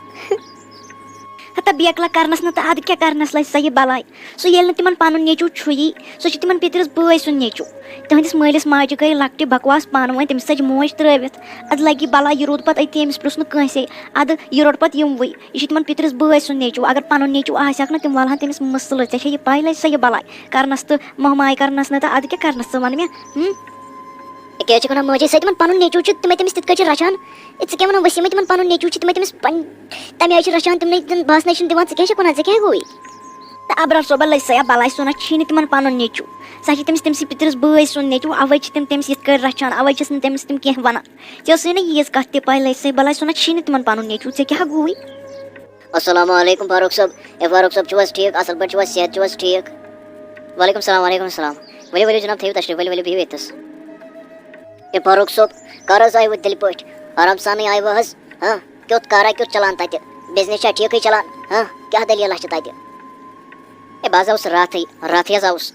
ہتا بیکلا کَرنَس نہٕ تہٕ اَدٕ کیٛاہ کَرنَس لَجہِ سۄ یہِ بَلاے سُہ ییٚلہِ نہٕ تِمَن پَنُن نیٚچوٗ چھُیی سُہ چھُ تِمَن پِترِس بٲے سُنٛد نیٚچوٗ تِہنٛدِس مٲلِس ماجہِ گٔے لۄکٹہِ بکواس پانہٕ ؤنۍ تٔمِس ژَجہِ موج ترٛٲوِتھ اَدٕ لَگہِ یہِ بَلاے یہِ روٗد پَتہٕ أتی أمِس پِرٛژھ نہٕ کٲنٛسے اَدٕ یہِ روٚٹ پَتہٕ یِموٕے یہِ چھُ تِمَن پِترِس بٲے سُنٛد نیٚچوٗ اگر پَنُن نیٚچوٗ آسٮ۪کھ نہٕ تِم والہٕ ہن تٔمِس مٕسلہٕ ژےٚ چھےٚ یہِ پاے لَجہِ سۄ یہِ بَلاے کَرنَس تہٕ مہماے کَرنَس نہٕ تہٕ اَدٕ کیٛاہ کَرنَس ژٕ وَن مےٚ کیٛاہ چھِ وَنان ماجے سۭتۍ تِمن پَنُن نیٚچوٗ چھُ تِمے تٔمِس تِتھ کٔنۍ چھِ رَچھان ژٕ کیٛاہ وَنان ؤسیٖمٕے تِمن پَنُن نیٚچوٗ چھُ تِمے تٔمِس تَمہِ آیہِ چھِ رَچھان تِمنٕے باسنَے چھِنہٕ دِوان ژٕ کیٛاہ چھَکھ وَنان ژےٚ کیٛاہ گوٚوُے تہٕ اَبرار صٲبَن لٔج سۄ بَلاے سۄ نہ چھی نہٕ تِمَن پَنُن نیٚچوٗ سۄ چھِ تٔمِس تٔمسٕے پِترِس بٲے سُنٛد نیٚچوٗ اَوَے چھِ تِم تٔمِس یِتھ کٔنۍ رَچھان اَوَے چھِس نہٕ تٔمِس تِم کینٛہہ وَنان ژےٚ ٲسٕے نہٕ ییٖژ کَتھ تہِ پاے لٔج سۄ بَلاے سۄ نہ چھی نہٕ تِمَن پَنُن نیٚچوٗ ژےٚ کیٛاہ گوٚوُے السلام علیکُم فاروق صٲب فاروق صٲب چھِو حظ ٹھیٖک اَصٕل پٲٹھۍ چھِو حظ صحت چھِو حظ ٹھیٖک وعلیکُم السلام ؤلِو ؤلِو جِناب تھٲیِو تشریٖف ؤلِو بِہِو ییٚتھَس فاروق صٲب کَر حظ آیوٕ دِلہِ پٲٹھۍ آرام سانٕے آیوٕ حظ کیُتھ کارا کیُتھ چلان تَتہِ بِزنِس چھا ٹھیٖکٕے چلان کیٛاہ دٔلیٖلہ چھِ تَتہِ بہٕ حظ آوُس راتھٕے حظ آوُس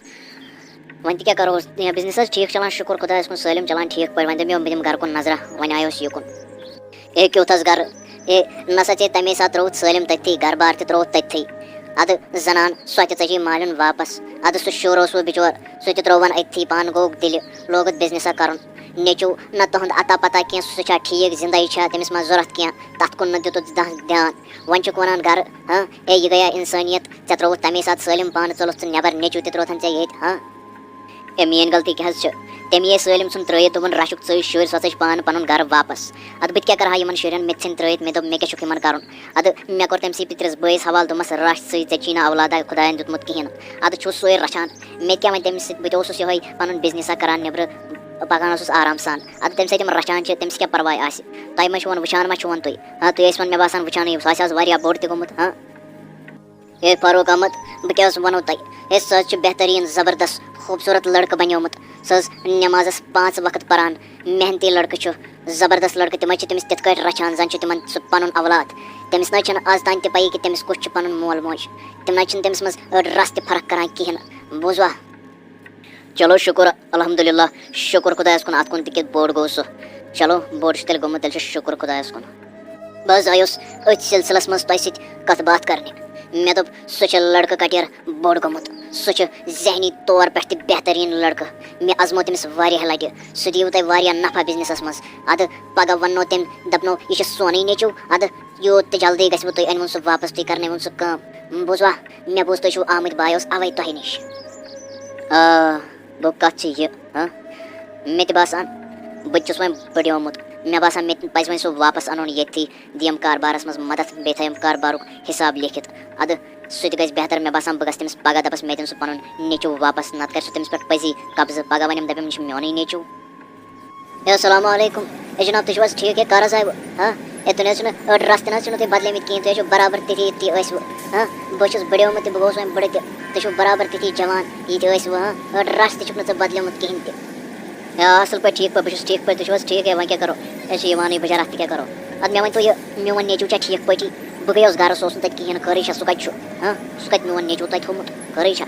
وۄنۍ تہِ کیٛاہ کَرو بِزنِس حظ ٹھیٖک چلان شُکُر خۄدایَس کُن سٲلِم چلان ٹھیٖک پٲٹھۍ وۄنۍ دوٚپ مےٚ بہٕ دِمہٕ گَرٕ کُن نظرا وۄنۍ آیوس یِکُن کیُتھ حظ گَرٕ نَسا ژےٚ تَمے ساتہٕ ترٛووُتھ سٲلِم تٔتھی گَرٕ بار تہِ ترٛووُتھ تٔتھی اَدٕ زَنان سۄ تہِ ژَجے مالیُن واپَس اَدٕ سُہ شُر اوسوٕ بِچور سُہ تہِ ترٛووُن أتھی پانہٕ گوٚو دِلہِ لوگُتھ بِزنِسا کَرُن نیٚچوٗ نہ تُہُنٛد اَتا پَتہ کینٛہہ سُہ چھا ٹھیٖک زِندَے چھا تٔمِس ما ضوٚرَتھ کینٛہہ تَتھ کُن نہٕ دِتُتھ دھیان وۄنۍ چھُکھ وَنان گَرٕ یہِ گٔیا اِنسٲنیت ژےٚ ترٛووُتھ تَمے ساتہٕ سٲلِم پانہٕ ژوٚلُتھ ژٕ نٮ۪بَر نیٚچوٗ تہِ ترٛووتھَن ژےٚ ییٚتہِ میٛٲنۍ غلطی کیٛاہ حظ چھِ تٔمی سٲلِم ژھُن ترٛٲیِتھ دوٚپُن رَچھُکھ ژٕے شُرۍ سۄ ژٕج پانہٕ پَنُن گَرٕ واپَس اَدٕ بہٕ تہِ کیٛاہ کَرٕ ہا یِمَن شُرٮ۪ن مےٚ تہِ ژھٕنۍ ترٛٲیِتھ مےٚ دوٚپ مےٚ کیٛاہ چھُکھ یِمَن کَرُن اَدٕ مےٚ کوٚر تٔمسٕے پِترِس بٲیِس حوالہٕ دوٚپمَس رَچھ ژٕے ژےٚ چھی نہٕ اولادہ خۄدایَن دیُتمُت کِہیٖنۍ نہٕ اَدٕ چھُس سُے رَچھان مےٚ تہِ کیٛاہ وۄنۍ تٔمِس سۭتۍ بہٕ تہِ اوسُس یِہوٚے پَنُن بِزنِسا کَران نٮ۪برٕ پَکان اوسُس آرام سان اَدٕ تَمہِ سۭتۍ یِم رَچھان چھِ تٔمِس کیٛاہ پَرواے آسہِ تۄہہِ ما چھُون وٕچھان ما چھُون تُہۍ تُہۍ ٲسۍوُن مےٚ باسان وٕچھانٕے سُہ آسہِ آز واریاہ بوٚڑ تہِ گوٚمُت فاروق احمد بہٕ کیٛاہ حظ وَنو تۄہہِ سُہ حظ چھُ بہتریٖن زبردست خوٗبصوٗرت لٔڑکہٕ بَنیومُت سُہ حظ نٮ۪مازَس 5 وقت پَران محنتی لٔڑکہٕ چھُ زبردست لٔڑکہٕ تِم حظ چھِ تٔمِس تِتھ کٲٹھۍ رَچھان زَن چھُ تِمَن سُہ پَنُن اولاد تٔمِس نہ حظ چھِنہٕ آز تام تہِ پَیی کہِ تٔمِس کُس چھُ پَنُن مول موج تِم نہ حظ چھِنہٕ تٔمِس منٛز أڑۍ رَس تہِ فرق کَران کِہیٖنۍ نہٕ بوٗزوا چلو شُکُر الحمدُاللہ شُکُر خۄدایَس کُن اَتھ کُن تہِ کہِ بوٚڑ گوٚو سُہ چلو بوٚڑ چھُ تیٚلہِ گوٚمُت تیٚلہِ چھُ شُکُر خۄدایَس کُن بہٕ حظ آیوس أتھۍ سِلسِلَس منٛز تۄہہِ سۭتۍ کَتھ باتھ کَرنہِ مےٚ دوٚپ سُہ چھُ لٔڑکہٕ کَٹیر بوٚڑ گوٚمُت سُہ چھُ ذہنی طور پٮ۪ٹھ تہِ بہتریٖن لٔڑکہٕ مےٚ اَزمو تٔمِس واریاہ لَٹہِ سُہ دِیِوٕ تۄہہِ واریاہ نفع بِزنِسَس منٛز اَدٕ پَگاہ وَننو تٔمۍ دَپنو یہِ چھُ سونُے نیٚچوٗ اَدٕ یوٗت تہِ جلدی گژھِوٕ تُہۍ أنۍوُن سُہ واپَس تُہۍ کَرنٲیوُن سُہ کٲم بوٗزوا مےٚ بوٗز تُہۍ چھُو آمٕتۍ بہٕ آیوس اَوَے تۄہہِ نِش گوٚو کَتھ چھِ یہِ مےٚ تہِ باسان بہٕ تہِ چھُس وۄنۍ بٔڑیومُت مےٚ باسان مےٚ تہِ پَزِ وۄنۍ سُہ واپَس اَنُن ییٚتھی دِیَم کاربارَس منٛز مَدَتھ بیٚیہِ تھٲیِم کاربارُک حِساب لیکھِتھ اَدٕ سُہ تہِ گژھِ بہتر مےٚ باسان بہٕ گژھٕ تٔمِس پَگاہ دَپَس مےٚ دِن سُہ پَنُن نیٚچوٗ واپَس نَتہٕ کَرِ سُہ تٔمِس پٮ۪ٹھ پٔزی قبضہٕ پَگاہ وَنٮ۪م دَپٮ۪م یہِ چھُ میونُے نیٚچوٗ السلام علیکُم جِناب تُہۍ چھِو حظ ٹھیٖک کَر حظ آیوٕ تُہۍ نہ حظ چھُنہٕ أڑۍ رَس تہِ نہ حظ چھُنہٕ تُہۍ بَدلٲمٕتۍ کِہیٖنۍ تُہۍ حظ چھِو برابر تِتھی یِتھی ٲسوٕ بہٕ چھُس بٔڑیومُت تہِ بہٕ گوٚوُس وۄنۍ بٕڑٕ تہِ تُہۍ چھِو برابر تِتھی جوان یِتہِ ٲسوٕ أڑۍ رَس تہِ چھُکھ نہٕ ژٕ بَدلیومُت کِہیٖنۍ تہِ اَصٕل پٲٹھۍ ٹھیٖک پٲٹھۍ بہٕ چھُس ٹھیٖک پٲٹھۍ تُہۍ چھِو حظ ٹھیٖک وۄنۍ کیٛاہ کَرو أسۍ چھِ یِوانٕے بِچار اَتھ تہِ کیٛاہ کَرو اَدٕ مےٚ ؤنۍتو یہِ میون نیٚچوٗ چھا ٹھیٖک پٲٹھی بہٕ گٔیوس گَرٕ سُہ اوس نہٕ تَتہِ کِہیٖنۍ نہٕ خٲرٕے چھا سُہ کَتہِ چھُ سُہ کَتہِ میون نیٚچوٗ تۄہہِ تھوٚومُت خٲرٕے چھا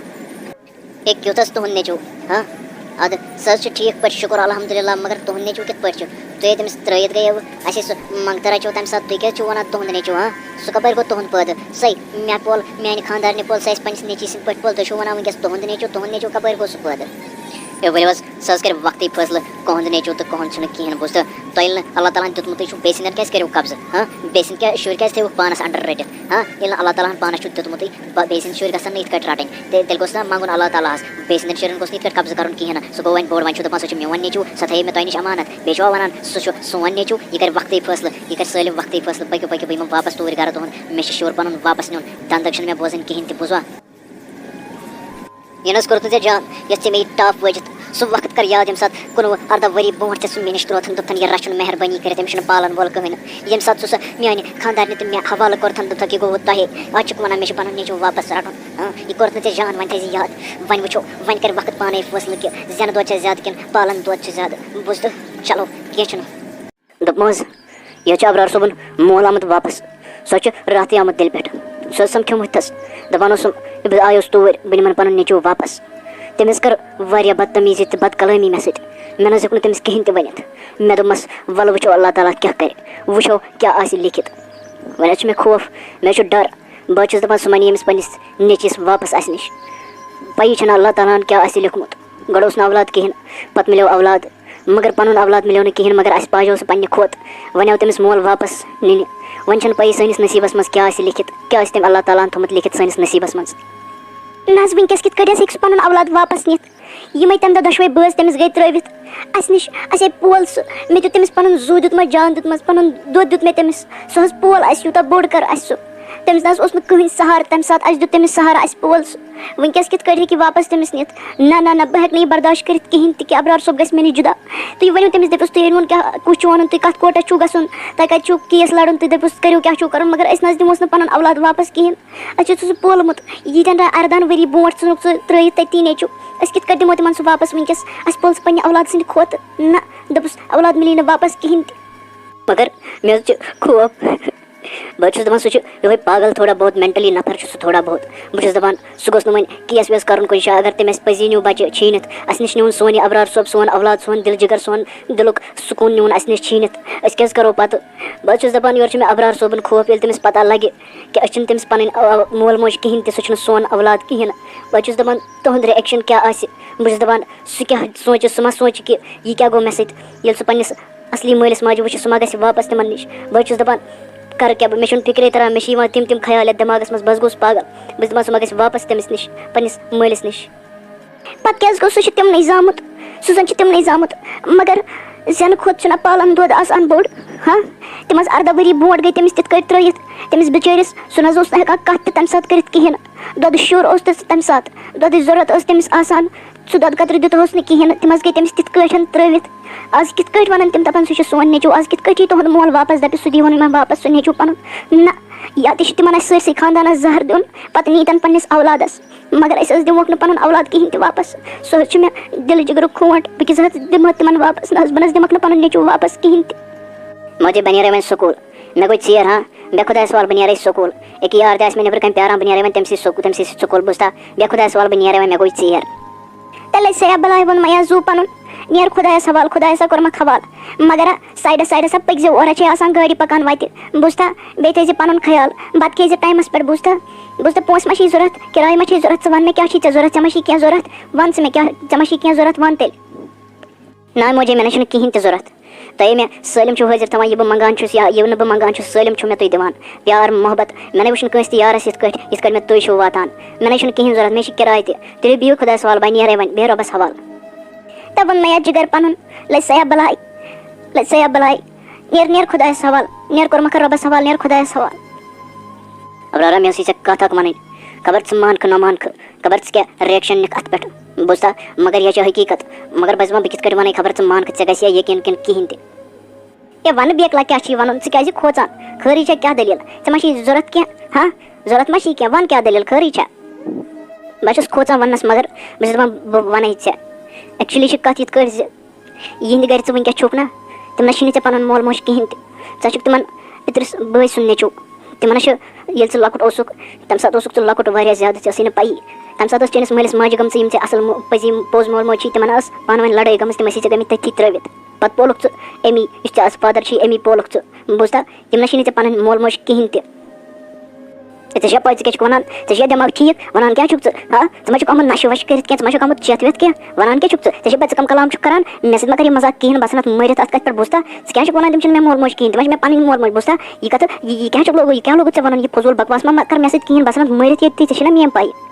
کیُتھ حظ تُہُنٛد نیٚچوٗ اَدٕ سُہ حظ چھُ ٹھیٖک پٲٹھۍ شُکُر الحمدُاللہ مگر تُہُنٛد نیٚچوٗ کِتھ پٲٹھۍ چھُ تُہۍ تٔمِس ترٛٲیِتھ گٔیوٕ اَسے سُہ منٛگتہٕ رَچیو تَمہِ ساتہٕ تُہۍ کیٛازِ چھِو وَنان تُہُنٛد نیٚچوٗ سُہ کَپٲرۍ گوٚو تُہُنٛد پٲدٕ سۄے مےٚ پول میٛانہِ خانٛدارنہِ پول سُہ اَسہِ پنٛنِس نیٚچی سٕنٛدۍ پٲٹھۍ پول تُہۍ چھِو وَنان وٕنۍکٮ۪س تُہُنٛد نیٚچوٗ کَپٲرۍ گوٚو سُہ پٲدٕ ؤلِو حظ سُہ حظ کَرِ وقتٕے فٲصلہٕ کُہُنٛد نیٚچوٗ تہٕ کُہُنٛد چھُنہٕ کِہیٖنۍ بوٗزتھٕ تۄہہِ ییٚلہِ نہٕ اللہ تعالیٰ ہَن دیُتمُتٕے چھُو بیٚیہِ سٕنٛدٮ۪ن کیٛازِ کٔرِو قبضہٕ بیٚیہِ سٕنٛدۍ کیٛاہ شُرۍ کیٛازِ تھٲیوُکھ پانَس اَنڈَر رٔٹِتھ ییٚلہِ نہٕ اللہ تعالیٰ ہَن پانَس چھُ دیُتمُتٕے بیٚیہِ سٕنٛدۍ شُرۍ گژھن نہٕ یِتھ کٲٹھۍ رَٹٕنۍ تیٚلہِ گوٚژھ نا منٛگُن اللہ تعالیٰ ہَس بیٚیہِ سٕنٛدٮ۪ن شُرٮ۪ن گوٚژھ نہٕ یِتھ کٲٹھۍ قبضہٕ کَرُن کِہیٖنۍ نہٕ سُہ گوٚو وۄنۍ بوٚڑ وۄنۍ چھُ دَپان سُہ چھُ میون نیٚچوٗ سۄ تھٲیِو مےٚ تۄہہِ نِش اَمانَت بیٚیہِ چھُوا وَنان سُہ چھُ سون نیٚچوٗ یہِ کَرِ وقتٕے فٲصلہٕ یہِ کَرِ سٲلِم وقتٕے فٲصلہٕ پٔکِو بہٕ یِمہٕ واپَس توٗرۍ گَرٕ تُہُنٛد مےٚ چھُ شُر پَنُن واپَس نیُن دَنٛدَک چھُنہٕ مےٚ بوزٕنۍ کِہیٖنۍ تہِ بوٗزوا یہِ نہ حظ کوٚرُتھ نہٕ ژےٚ جان یَتھ ژےٚ مےٚ یہِ ٹاپ وٲجِتھ سُہ وقت کَر یاد ییٚمہِ ساتہٕ 19-18 ؤری برونٛٹھ ژےٚ سُہ مےٚ نِش ترٛووتھَن دوٚپتھَن یہِ رَچھُن مہربٲنی کٔرِتھ أمِس چھُنہٕ پالَن وول کٕہٕنۍ نہٕ ییٚمہِ ساتہٕ سُہ میٛانہِ خانٛدارنہِ تہٕ مےٚ حوالہٕ کوٚرتھَن دوٚپتھَکھ یہِ گوٚوُ تۄہے اَز چھُکھ وَنان مےٚ چھُ پَنُن نیٚچوٗ واپَس رَٹُن یہِ کوٚرُتھ نہٕ ژےٚ جان وۄنۍ تھٲیزِ یاد وۄنۍ وٕچھو وۄنۍ کَرِ وقت پانَے فٲصلہٕ کہِ زٮ۪نہٕ دۄد چھےٚ زیادٕ کِنہٕ پالَن دۄد چھُ زیادٕ بوٗزتھٕ چلو کینٛہہ چھُنہٕ دوٚپمو حظ یہِ حظ چھُ ابرار صٲبُن مول آمُت واپَس سُہ حظ چھُ راتھٕے آمُت دِلہِ پٮ۪ٹھ سُہ حظ سَمکھیومُت تَس دَپان اوسُم بہٕ آیوس توٗرۍ بہٕ نِمَن پَنُن نیٚچوٗ واپَس تٔمِس کٔر واریاہ بدتمیٖزی تہٕ بد کلٲمی مےٚ سۭتۍ مےٚ نہ حظ ہیوٚک نہٕ تٔمِس کِہیٖنۍ تہِ ؤنِتھ مےٚ دوٚپمَس وَلہٕ وٕچھو اللہ تعالیٰ کیٛاہ کَرِ وٕچھو کیٛاہ آسہِ لیکھِتھ وۄنۍ حظ چھُ مےٚ خوف مےٚ چھُ ڈر بہٕ حظ چھُس دَپان سُہ مَنہِ ییٚمِس پنٛنِس نیٚچوِس واپس اَسہِ نِش پَیی چھَنہٕ اللہ تعالیٰ ہَن کیٛاہ آسہِ لیوٚکھمُت گۄڈٕ اوس نہٕ اولاد کِہیٖنۍ پَتہٕ مِلیو اولاد مگر پَنُن اولاد مِلیو نہٕ کِہیٖنۍ مگر اَسہِ پاجو سُہ پنٛنہِ کھۄتہٕ وۄنۍ آو تٔمِس مول واپس نِنہِ وۄنۍ چھَنہٕ پَیی سٲنِس نصیٖبَس منٛز کیٛاہ آسہِ لیکھِتھ کیٛاہ آسہِ تٔمۍ اللہ تعالیٰ ہَن تھوٚمُت لیکھِتھ سٲنِس نصیٖبَس منٛز نہ حظ وٕنکٮ۪س کِتھ کٲٹھۍ حظ ہیٚکہِ سُہ پَنُن اولاد واپس نِتھ یِمے تَمہِ دۄہ دۄشوَے بٲژ تٔمِس گٔے ترٛٲوِتھ اَسہِ نِش اَسے پول سُہ مےٚ دیُت تٔمِس پَنُن زُو دیُتمَس جان دیُتمَس پَنُن دۄد دیُت مےٚ تٔمِس سُہ حظ پول اَسہِ یوٗتاہ بوٚڑ کٔر اَسہِ سُہ تٔمِس نہ حظ اوس نہٕ کٕہٕنۍ سہارٕ تَمہِ ساتہٕ اَسہِ دیُت تٔمِس سہارٕ اَسہِ پول سُہ وٕنکٮ۪س کِتھ کٲٹھۍ ہیٚکہِ واپس تٔمِس نِتھ نہ نہ نہ بہٕ ہٮ۪کہٕ نہٕ یہِ برداشت کٔرِتھ کِہیٖنۍ تہِ کہِ ابرار صٲب گژھِ مےٚ نِش جُدا تُہۍ ؤنِو تٔمِس دٔپِوُس تُہۍ ؤنِو کیٛاہ کُس چھُ وَنُن تُہۍ کَتھ کوٹَس چھُو گژھُن تۄہہِ کَتہِ چھُو کیس لَڑُن تُہۍ دٔپِوُس کٔرِو کیٛاہ چھُو کَرُن مگر أسۍ نہ حظ دِموس نہٕ پَنُن اولاد واپس کِہیٖنۍ اَسہِ چھُ سُہ پولمُت ییٖتٮ۪ن 18 ؤری برونٛٹھ ژھٕنُکھ سُہ ترٛٲیِتھ تٔتی نیٚچوٗ أسۍ کِتھ کٲٹھۍ دِمو تِمن سُہ واپس وٕنکٮ۪س اَسہِ پول سُہ پنٛنہِ اولاد سٕنٛدِ کھۄتہٕ نہ دوٚپُس اولاد مِلی نہٕ واپس کِہیٖنۍ تہِ مگر مےٚ حظ چھُ خوف بہٕ حظ چھُس دَپان سُہ چھُ یِہوٚے پاگل تھوڑا بہت مٮ۪نٹٔلی نفر چھُ سُہ تھوڑا بہت بہٕ چھُس دَپان سُہ گوٚژھ نہٕ وۄنۍ کیس ویس کَرُن کُنہِ جایہِ اگر تٔمۍ اَسہِ پٔزی نیوٗ بَچہِ چھیٖنِتھ اَسہِ نِش نیوٗن سون یہِ ابرار صٲب سون اولاد سون دِل جِگر سون دِلُک سکوٗن نیوٗن اَسہِ نِش چھیٖنِتھ أسۍ کیٛاہ حظ کَرو پَتہٕ بہٕ حظ چھُس دَپان یورٕ چھُ مےٚ ابرار صٲبُن خوف ییٚلہِ تٔمِس پَتہ لَگہِ کہِ أسۍ چھِنہٕ تٔمِس پَنٕنۍ مول موج کِہیٖنۍ تہِ سُہ چھُنہٕ سون اولاد کِہیٖنۍ نہٕ بہٕ حظ چھُس دَپان تُہُنٛد رِیَکشَن کیٛاہ آسہِ بہٕ چھُس دَپان سُہ کیٛاہ سونٛچہِ سُہ ما سونٛچہِ کہِ یہِ کیٛاہ گوٚو مےٚ سۭتۍ ییٚلہِ سُہ پنٛنِس اَصلی مٲلِس ماجہِ وٕچھِ سُہ ما گژھِ واپس تِمن نِش بہٕ حظ چھُس دَپان کَرٕ کیٛاہ بہٕ مےٚ چھُنہٕ فِکرے تَران مےٚ چھِ یِوان تِم خیال یَتھ دٮ۪ماغَس منٛز بہٕ حظ گوٚژھ پاگل بہٕ چھُس دَپان سُہ ما گژھِ واپس تٔمِس نِش پنٛنِس مٲلِس نِش پَتہٕ کیٛاہ حظ گوٚو سُہ چھُ تِمنٕے زامُت سُہ زَن چھُ تِمنٕے زامُت مگر زٮ۪نہٕ کھۄتہٕ چھُنہ پالَن دۄد آسان بوٚڑ تِم حظ 18 ؤری برونٛٹھ گٔے تٔمِس تِتھ کٲٹھۍ ترٛٲیِتھ تٔمِس بِچٲرِس سُہ نہ حظ اوس نہٕ ہٮ۪کان کَتھ تہِ تَمہِ ساتہٕ کٔرِتھ کِہیٖنۍ نہٕ دۄدٕ شُر اوس تَمہِ ساتہٕ دۄدٕچ ضوٚرَتھ ٲس تٔمِس آسان سُہ دۄدٕ قطرٕ دیُتہوس نہٕ کِہیٖنۍ نہٕ تِم حظ گٔے تٔمِس تِتھ کٲٹھۍ ترٛٲوِتھ آز کِتھ کٲٹھۍ وَنان تِم دَپان سُہ چھُ سون نیٚچوٗ آز کِتھ کٲٹھۍ یی تُہُنٛد مول واپس دَپہِ سُہ دیٖہون مےٚ واپس سُہ نیٚچوٗ پَنُن نہ یا تہِ چھُ تِمن اَسہِ سٲرسٕے خاندانَس زَہر دیُن پَتہٕ نیٖتَن پنٛنِس اولادَس مگر أسۍ حظ دِموکھ نہٕ پَنُن اولاد کِہیٖنۍ تہِ واپس سُہ حظ چھُ مےٚ دِلہٕ جِگرُک کھوٹ بہٕ کیٛاہ حظ دِمہٕ تِمن واپس نہ حظ بہٕ نہ حظ دِمکھ نہٕ پَنُن نیٚچوٗ واپس کِہیٖنۍ تہِ موجی بہٕ نیرے وۄنۍ سکوٗل مےٚ گوٚو ژیر بیٚیہِ خۄدایَس حوالہٕ بہٕ نیرے سکوٗل أکیٛاہ یار تہِ آسہِ مےٚ نٮ۪برٕ کَنۍ پیاران بہٕ نیرے وۄنۍ تٔمۍ سٕے سکوٗل بوٗزتھا بیٚیہِ خۄدایَس حوالہٕ بہٕ نیرے وۄنۍ مےٚ گوٚو ژیر تیٚلہِ حظ سیا بَلاے ووٚن مےٚ زُو پَنُن نیر خۄدایَس حوالہٕ خۄدایَسا کوٚرمَکھ حوالہٕ مگر سایڈَس ہا پٔکۍزیو اورٕ چھے آسان گاڑِ پَکان وَتہِ بوٗزتھا بیٚیہِ تھٲیزِ پَنُن خیال بَتہٕ کھیٚیزِ ٹایمَس پٮ۪ٹھ بوٗزتھا پونٛسہٕ ما چھی ضوٚرَتھ کِراے ما چھی ضوٚرَتھ ژٕ وَن مےٚ کیٛاہ چھی ژےٚ ضوٚرَتھ ژےٚ ما چھی کینٛہہ ضوٚرَتھ وَن ژٕ مےٚ کیٛاہ ژےٚ ما چھی کینٛہہ ضوٚرَتھ وَن تیٚلہِ نہ موجی مےٚ نہ چھُنہٕ کِہیٖنۍ تہِ ضوٚرَتھ تۄہے مےٚ سٲلِم چھُو حٲضِر تھاوان یہِ بہٕ منٛگان چھُس یا یہِ نہٕ بہٕ منٛگان چھُس سٲلِم چھُو مےٚ تُہۍ دِوان پیار محبت مےٚ نَے وٕچھ نہٕ کٲنٛسہِ تہِ یارَس یِتھ کٲٹھۍ مےٚ تُہۍ چھِو واتان مےٚ نَے چھُنہٕ کِہیٖنۍ ضوٚرَتھ مےٚ چھِ کِراے تہِ تُلِو بِہِو خۄدایَس حوالہٕ بہٕ نیرے وۄنۍ بیٚہہ رۄبَس حوالہٕ تَوٕ ووٚن مےٚ جِگر پَنُن لٔج سیا بَلاے نیر خۄدایَس حوالہٕ نیر کوٚرمَکھ رۄبَس حوالہٕ نیر خۄدایَس حوالہٕ ابرارا مےٚ ٲسٕے ژےٚ کَتھ اَکھ وَنٕنۍ خبر ژٕ مانکھٕ نہ مانکھٕ خبر ژٕ کیٛاہ رِیَکشَن نِکھ اَتھ پٮ۪ٹھ بوٗزتھا مگر یہِ چھِ حقیٖقت مگر بہٕ چھَس دَپان بہٕ کِتھ کٲٹھۍ وَنَے خبر ژٕ مانکھٕ ژےٚ گژھِ یا یقیٖن کِنہٕ کِہیٖنۍ تہِ ہے وَنہٕ بیکلا کیٛاہ چھی وَنُن ژٕ کیٛازِ کھوژان خٲرٕے چھےٚ کیٛاہ دٔلیٖل ژےٚ ما چھی ضوٚرَتھ کینٛہہ ضوٚرَتھ ما چھی کینٛہہ وَن کیٛاہ دٔلیٖل خٲرٕے چھےٚ بہٕ چھُس کھوژان وَننَس مگر بہٕ چھَس دَپان بہٕ وَنَے ژےٚ اٮ۪کچُؤلی چھِ کَتھ یِتھ کٲٹھۍ زِ یِہِنٛدِ گَرِ ژٕ وٕنۍکٮ۪س چھُکھ نہ تِم نہ چھِی نہٕ ژےٚ پَنُن مول موج کِہیٖنۍ تہِ ژٕ چھُکھ تِمَن پِترِس بٲے سُنٛد نیٚچوٗ تِمَن چھِ ییٚلہِ ژٕ لۄکُٹ اوسُکھ تَمہِ ساتہٕ اوسُکھ ژٕ لۄکُٹ واریاہ زیادٕ ژےٚ ٲسٕے نہٕ پَیی تَمہِ ساتہٕ ٲس چٲنِس مٲلِس ماجہِ گٔمژٕ یِم ژےٚ اَصٕل پٔزی پوٚز مول موج چھی تِمَن ٲس پانہٕ ؤنۍ لَڑٲے گٔمٕژ تِم ٲسی ژےٚ گٔمٕتۍ تٔتھی ترٛٲوِتھ پَتہٕ پولُکھ ژٕ امی یُس ژےٚ آز فادَر چھی امی پولُکھ ژٕ بوٗزتھا یِم نہ چھی نہٕ ژےٚ پَنٕنۍ مول موج کِہیٖنۍ تہِ ژےٚ چھےٚ پَے ژٕ کیٛاہ چھُکھ وَنان ژےٚ چھےٚ دٮ۪ماغ ٹھیٖک وَنان کیٛاہ چھُکھ ژٕ ژٕ ما چھُکھ آمُت نَشہٕ وَشہٕ کٔرِتھ کینٛہہ ژٕ ما چھُکھ آمُت چٮ۪تھ وٮ۪تھ کینٛہہ وَنان کیٛاہ چھُکھ ژٕ چھےٚ پَے ژٕ کَم کَلام چھُکھ کَران مےٚ سۭتۍ ما کَر یہِ مزاق کِہیٖنۍ بہٕ آسَن اَتھ مٲرِتھ اَتھ کَتھِ پٮ۪ٹھ بوٗزتھا ژٕ کیٛاہ چھُکھ وَنان تِم چھِنہٕ مےٚ مول موج کِہیٖنۍ تِم چھِ مےٚ پَنٕنۍ مول موج بوٗزتھا یہِ کَتھٕ یہِ کیٛاہ چھُکھ یہِ کیٛاہ لوگُتھ ژےٚ وَنُن یہِ فضوٗل بکواس ما کَر مےٚ سۭتۍ کِہیٖنۍ بہٕ آسَن اَتھ مٲرِتھ ییٚتھی ژےٚ چھےٚ نہ میٛٲنۍ پَے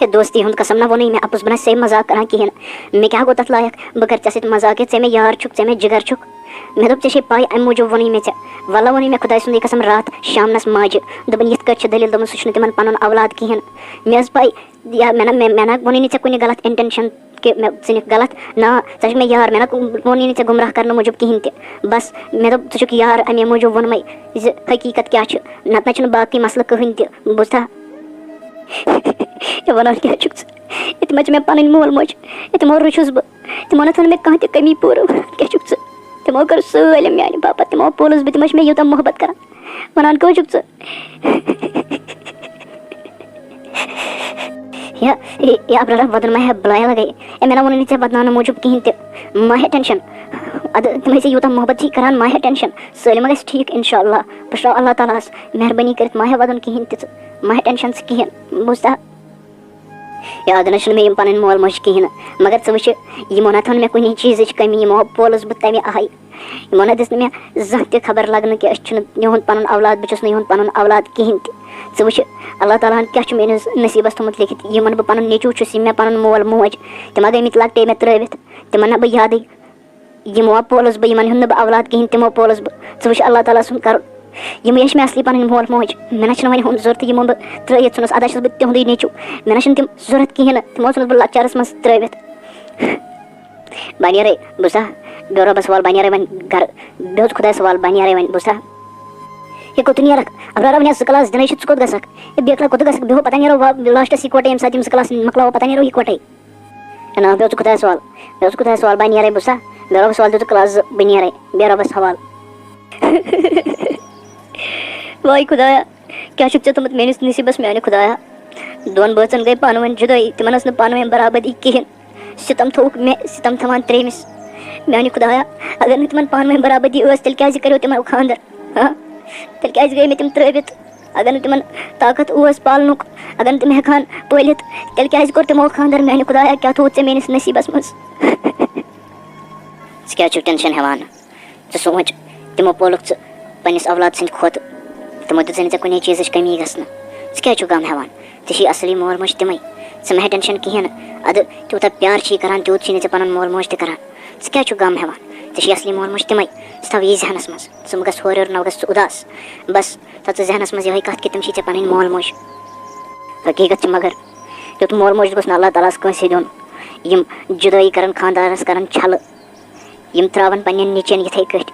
ہے دوستی ہُنٛد قسم نہ ووٚنُے مےٚ اَپُز بہٕ نہ صحیح مزاق کَران کِہیٖنۍ مےٚ کیٛاہ گوٚو تَتھ لایق بہٕ کَرٕ ژےٚ سۭتۍ مزاق ژےٚ مےٚ یار چھُکھ ژےٚ مےٚ جِگر چھُکھ مےٚ دوٚپ ژےٚ چھے پَے اَمہِ موٗجوٗب ووٚنُے مےٚ ژےٚ وَلہ ووٚنُے مےٚ خۄداے سُنٛدٕے قسم راتھ شامنَس ماجہِ دوٚپُن یِتھ کٲٹھۍ چھِ دٔلیٖل دوٚپُن سُہ چھُنہٕ تِمَن پَنُن اولاد کِہیٖنۍ مےٚ ٲس پَے یا مےٚ نہ ووٚنُے نہٕ ژےٚ کُنہِ غلط اِنٹٮ۪نشَن کہِ مےٚ ژٕ نِکھ غلط نہ ژٕ چھُکھ مےٚ یار مےٚ نہ ووٚنُے نہٕ ژےٚ گُمراہ کَرنہٕ موٗجوٗب کِہیٖنۍ تہِ بَس مےٚ دوٚپ ژٕ چھُکھ یار اَمے موٗجوٗب ووٚنمَے زِ حقیٖقت کیٛاہ چھُ نَتہٕ نہ چھُنہٕ باقٕے مَسلہٕ کٕہٕنۍ تہِ بوٗزتھا ہے وَنان کیٛاہ چھُکھ ژٕ تِمَن چھِ مےٚ پَنٕنۍ مول موج تِمو روٗزُس بہٕ تِمو نہ تھٲو مےٚ کانٛہہ تہِ کٔمی پوٗرٕ کیٛاہ چھُکھ ژٕ تِمو کٔر سٲلِم میٛانہِ باپَتھ تِمو پولُس بہٕ تِمو چھِ مےٚ یوٗتاہ محبت کَران وَنان کیٛاہ چھُکھ ژٕ یا برادر ودن ما ہے بلایا لگے اے میرا ون ژے بدناؤنہٕ موٗجوٗب کِہیٖنۍ تہِ ما ہے ٹٮ۪نشَن اَدٕ تِم ٲسۍ یوٗتاہ محبت چھی کران ما ہے ٹٮ۪نشَن سٲلِم گژھِ ٹھیٖک اِنشاء اللہ بہٕ چھُسو اللہ تعالیٰ ہَس مہربٲنی کٔرِتھ ما ہے وَدُن کِہیٖنۍ تہِ ژٕ ما ہے ٹٮ۪نشَن ژٕ کِہیٖنۍ بوٗزتھا یاد نہ چھُنہٕ مےٚ یِم پَنٕنۍ مول موج کِہیٖنۍ نہٕ مگر ژٕ وٕچھِ یِمو نہ تھٲو مےٚ کُنی چیٖزٕچ کٔمی یِمو پولُس بہٕ تَمہِ آیہِ یِمو نہ دِژ نہٕ مےٚ زانٛہہ تہِ خبر لگنہٕ کہِ أسۍ چھِنہٕ یِہُنٛد پَنُن اولاد بہٕ چھُس نہٕ یِہُنٛد پَنُن اولاد کِہیٖنۍ تہِ ژٕ وٕچھِ اللہ تعالیٰ ہَن کیٛاہ چھُ میٛٲنِس نصیٖبَس تھوٚمُت لیکھِتھ یِمن بہٕ پَنُن نیٚچوٗ چھُس یِم مےٚ پَنُن مول موج تِم ہا گٔمٕتۍ لۄکٹے مےٚ ترٛٲوِتھ تِمن نہ بہٕ یادٕے یِمو ہا پولُس بہٕ یِمن ہُنٛد نہٕ بہٕ اولاد کِہیٖنۍ تِمو پولُس بہٕ ژٕ وٕچھ اللہ تعالیٰ سُنٛد کَرُن یِمے ٲسۍ مےٚ اَصلی پَنٕنۍ مول موج مےٚ نہ چھِنہٕ وۄنۍ ہُنٛد ضوٚرتھٕے یِمو بہٕ ترٛٲیِتھ ژھٕنُس اَدا چھُس بہٕ تِہُنٛدُے نیٚچوٗ مےٚ نہ چھِنہٕ تِم ضوٚرتھ کِہیٖنۍ نہٕ تِمو ژھٕنُس بہٕ لۄکچارَس منٛز ترٛٲوِتھ بہٕ نیرے بوٗزتھا بیٚہہ رۄبَس سوال بہٕ نیرے وۄنۍ گرٕ بیٚہہ خۄدایَس سوال بہٕ نیرے وۄنۍ بوٗزتھا ہے کوٚت نیرَکھ ابرارا وۄنۍ 2 کلاس دِنَے چھِ ژٕ کوٚت گژھکھ ہے بیٚکلا کوٚت گژھکھ بیٚہو پَتہٕ نیرو لاسٹَس یِکوَٹَے ییٚمہِ ساتہٕ یِم 2 کلاس مۄکلاوو پَتہٕ نیرو یِکوَٹَے ہے نہ بیٚہہ ژٕ خۄدایَس سوال بیٚہہ ژٕ خۄدایَس سوال بہٕ نیرے بوٗزتھا بیٚہہ رۄبَس سوال دِژٕ کلاس 2 بہٕ نیرے بیٚہہ رۄبَس حوال واے خۄدایا کیٛاہ چھُکھ ژےٚ تھوٚمُت میٛٲنِس نصیٖبَس میٛانہِ خۄدایا 2 بٲژَن گٔے پانہٕ ؤنۍ جُدٲیی تِمن ٲس نہٕ پانہٕ ؤنۍ برابٔدی کِہیٖنۍ سِتَم تھوٚوُکھ مےٚ سِتَم تھاوان 3مِس میٛانہِ خۄدایا اگر نہٕ تِمن پانہٕ ؤنۍ برابٔدی ٲس تیٚلہِ کیٛازِ کَریو تِمو خانٛدر ہاں تیٚلہِ کیٛازِ گٔے مےٚ تِم ترٛٲوِتھ اگر نہٕ تِمن طاقت اوس پالنُک اگر نہٕ تِم ہٮ۪کہٕ ہن پٲلِتھ تیٚلہِ کیٛازِ کوٚر تِمو خانٛدر میٛانہِ خۄدایا کیٛاہ تھوٚوُتھ ژےٚ میٛٲنِس نصیٖبَس منٛز ژٕ کیٛازِ چھُکھ ٹٮ۪نشَن ہٮ۪وان ژٕ سونٛچ تِمو پولُکھ ژٕ پنٛنِس اولاد سٕنٛدِ کھۄتہٕ تِمو دِژٕے نہٕ ژےٚ کُنے چیٖزٕچ کٔمی گژھنہٕ ژٕ کیٛازِ چھُکھ غم ہٮ۪وان ژےٚ چھی اَصلی مول موج تِمَے ژٕ مہ ہےٚ ٹٮ۪نشَن کِہیٖنۍ نہٕ اَدٕ تیوٗتاہ پیار چھی کران تیوٗت چھی نہٕ ژےٚ پَنُن مول موج تہِ کران ژٕ کیٛازِ چھُکھ غم ہٮ۪وان ژےٚ چھی اَصلی مول موج تِمَے ژٕ تھاو یی ذہنَس منٛز ژٕ مہٕ گژھ ہورٕ یورٕ نہ گژھ ژٕ اُداس بَس تھاو ژٕ ذہنَس منٛز یِہوٚے کَتھ کہِ تِم چھی ژےٚ پَنٕنۍ مول موج حقیٖقت چھِ مگر تیُتھ مول موج گوٚژھ نہٕ اللہ تعالیٰ ہَس کٲنٛسے دیُن یِم جُدٲیی کَرَن خانٛدارَس کَرَن چھَلہٕ یِم ترٛاوَن پنٛنٮ۪ن نیٚچوٮ۪ن یِتھَے کٲٹھۍ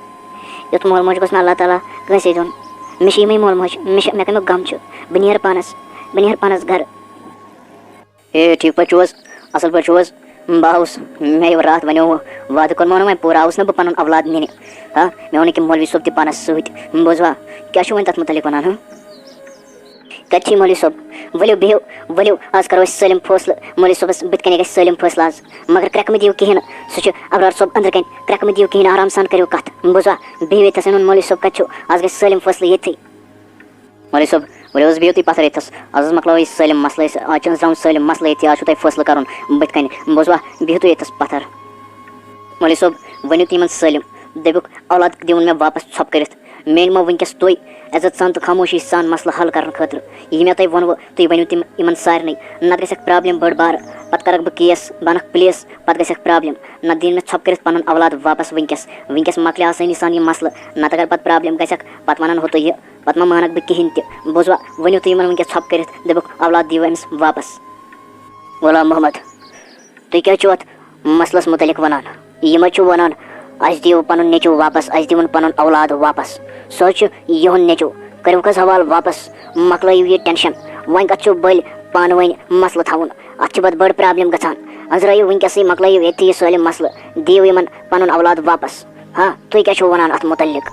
یُتھ مول موج گوٚژھ نہٕ اللہ تعالیٰ کٲنٛسے دیُن مےٚ چھِ یِمَے مول موج مےٚ کَمیُک غم چھُ بہٕ نیرٕ پانَس گرٕ ہے ٹھیٖک پٲٹھۍ چھُو حظ اَصٕل پٲٹھۍ چھُو حظ بہٕ آوُس مےٚ یہِ راتھ وَنیو وعدٕ کوٚرمو نہٕ وۄنۍ پوٗرٕ آوُس نہٕ بہٕ پَنُن اولاد نِنہِ ہاں مےٚ ووٚن ییٚکیٛاہ مولوی صٲب تہِ پانَس سۭتۍ بوٗزوا کیٛاہ چھُو وۄنۍ تَتھ مُتعلِق وَنان کَتہِ چھی مولوی صٲب ؤلِو بِہِو ؤلِو آز کَرو أسۍ سٲلِم فٲصلہٕ مولوی صٲبَس بٕتھِ کَنہِ گژھِ سٲلِم فٲصلہٕ آز مگر کرٛٮ۪کہٕ مہٕ دِیِو کِہیٖنۍ نہٕ سُہ چھُ ابرار صٲب أنٛدرٕ کَنہِ کرٛٮ۪کہٕ مہٕ دِیِو کِہیٖنۍ نہٕ آرام سان کٔرِو کَتھ بوٗزوا بِہِو ییٚتھَس ووٚنُن مولوی صٲب کَتہِ چھُ آز گژھِ سٲلِم فٲصلہٕ ییٚتھٕے مولوی صٲب ؤلِو حظ بِہِو تُہۍ پَتھر ییٚتھَس آز حظ مۄکلاوو أسۍ سٲلِم مَسلہٕ أسۍ آز چھُ أنٛزراوُن سٲلِم مَسلہٕ ییٚتھی آز چھُو تۄہہِ فٲصلہٕ کَرُن بٕتھِ کَنہِ بوٗزوا بِہِو تُہۍ ییٚتھَس پَتھر مولوی صٲب ؤنِو تُہۍ یِمَن سٲلِم دٔپِکھ اولاد دِوُن مےٚ واپَس ژھۄپہٕ کٔرِتھ مےٚ أنۍمو وٕنۍکٮ۪س تُہۍ عزت سان تہٕ خاموشی سان مَسلہٕ حل کَرنہٕ خٲطرٕ یہِ مےٚ تۄہہِ ووٚنوٕ تُہۍ ؤنِو تِم یِمَن سارنٕے نَتہٕ گژھٮ۪کھ پرٛابلِم بٔڑ بارٕ پَتہٕ کَرَکھ بہٕ کیس بہٕ اَنَکھ پُلیٖس پَتہٕ گژھٮ۪کھ پرٛابلِم نَتہٕ دِیِن مےٚ ژھۄپہٕ کٔرِتھ پَنُن اولاد واپَس وٕنۍکٮ۪س مۄکلہِ آسٲنی سان یہِ مَسلہٕ نَتہٕ اگر پَتہٕ پرٛابلِم گژھٮ۪کھ پَتہٕ وَنَن ہُہ تہٕ یہِ پَتہٕ ما مانَکھ بہٕ کِہیٖنۍ تہِ بوٗزوا ؤنِو تُہۍ یِمَن وٕنۍکٮ۪س ژھۄپہٕ کٔرِتھ دٔپِکھ اولاد دِیِو أمِس واپَس غلام محمد تُہۍ کیٛاہ چھُو اَتھ مَسلَس مُتعلِق وَنان یِم حظ چھُو وَنان اَسہِ دِیِو پَنُن نیٚچوٗ واپَس اَسہِ دِوُن پَنُن اولاد واپَس سُہ حظ چھُ یِہُنٛد نیٚچوٗ کٔرِوُکھ حظ حوالہٕ واپَس مۄکلٲیِو یہِ ٹٮ۪نشَن وۄنۍ کَتھ چھُو بٔلۍ پانہٕ ؤنۍ مَسلہٕ تھاوُن اَتھ چھِ پَتہٕ بٔڑ پرٛابلِم گژھان أنٛزرٲیِو وٕنۍکٮ۪سٕے مۄکلٲیِو ییٚتھی یہِ سٲلِم مَسلہٕ دِیِو یِمَن پَنُن اولاد واپَس ہاں تُہۍ کیٛاہ چھُو وَنان اَتھ مُتعلِق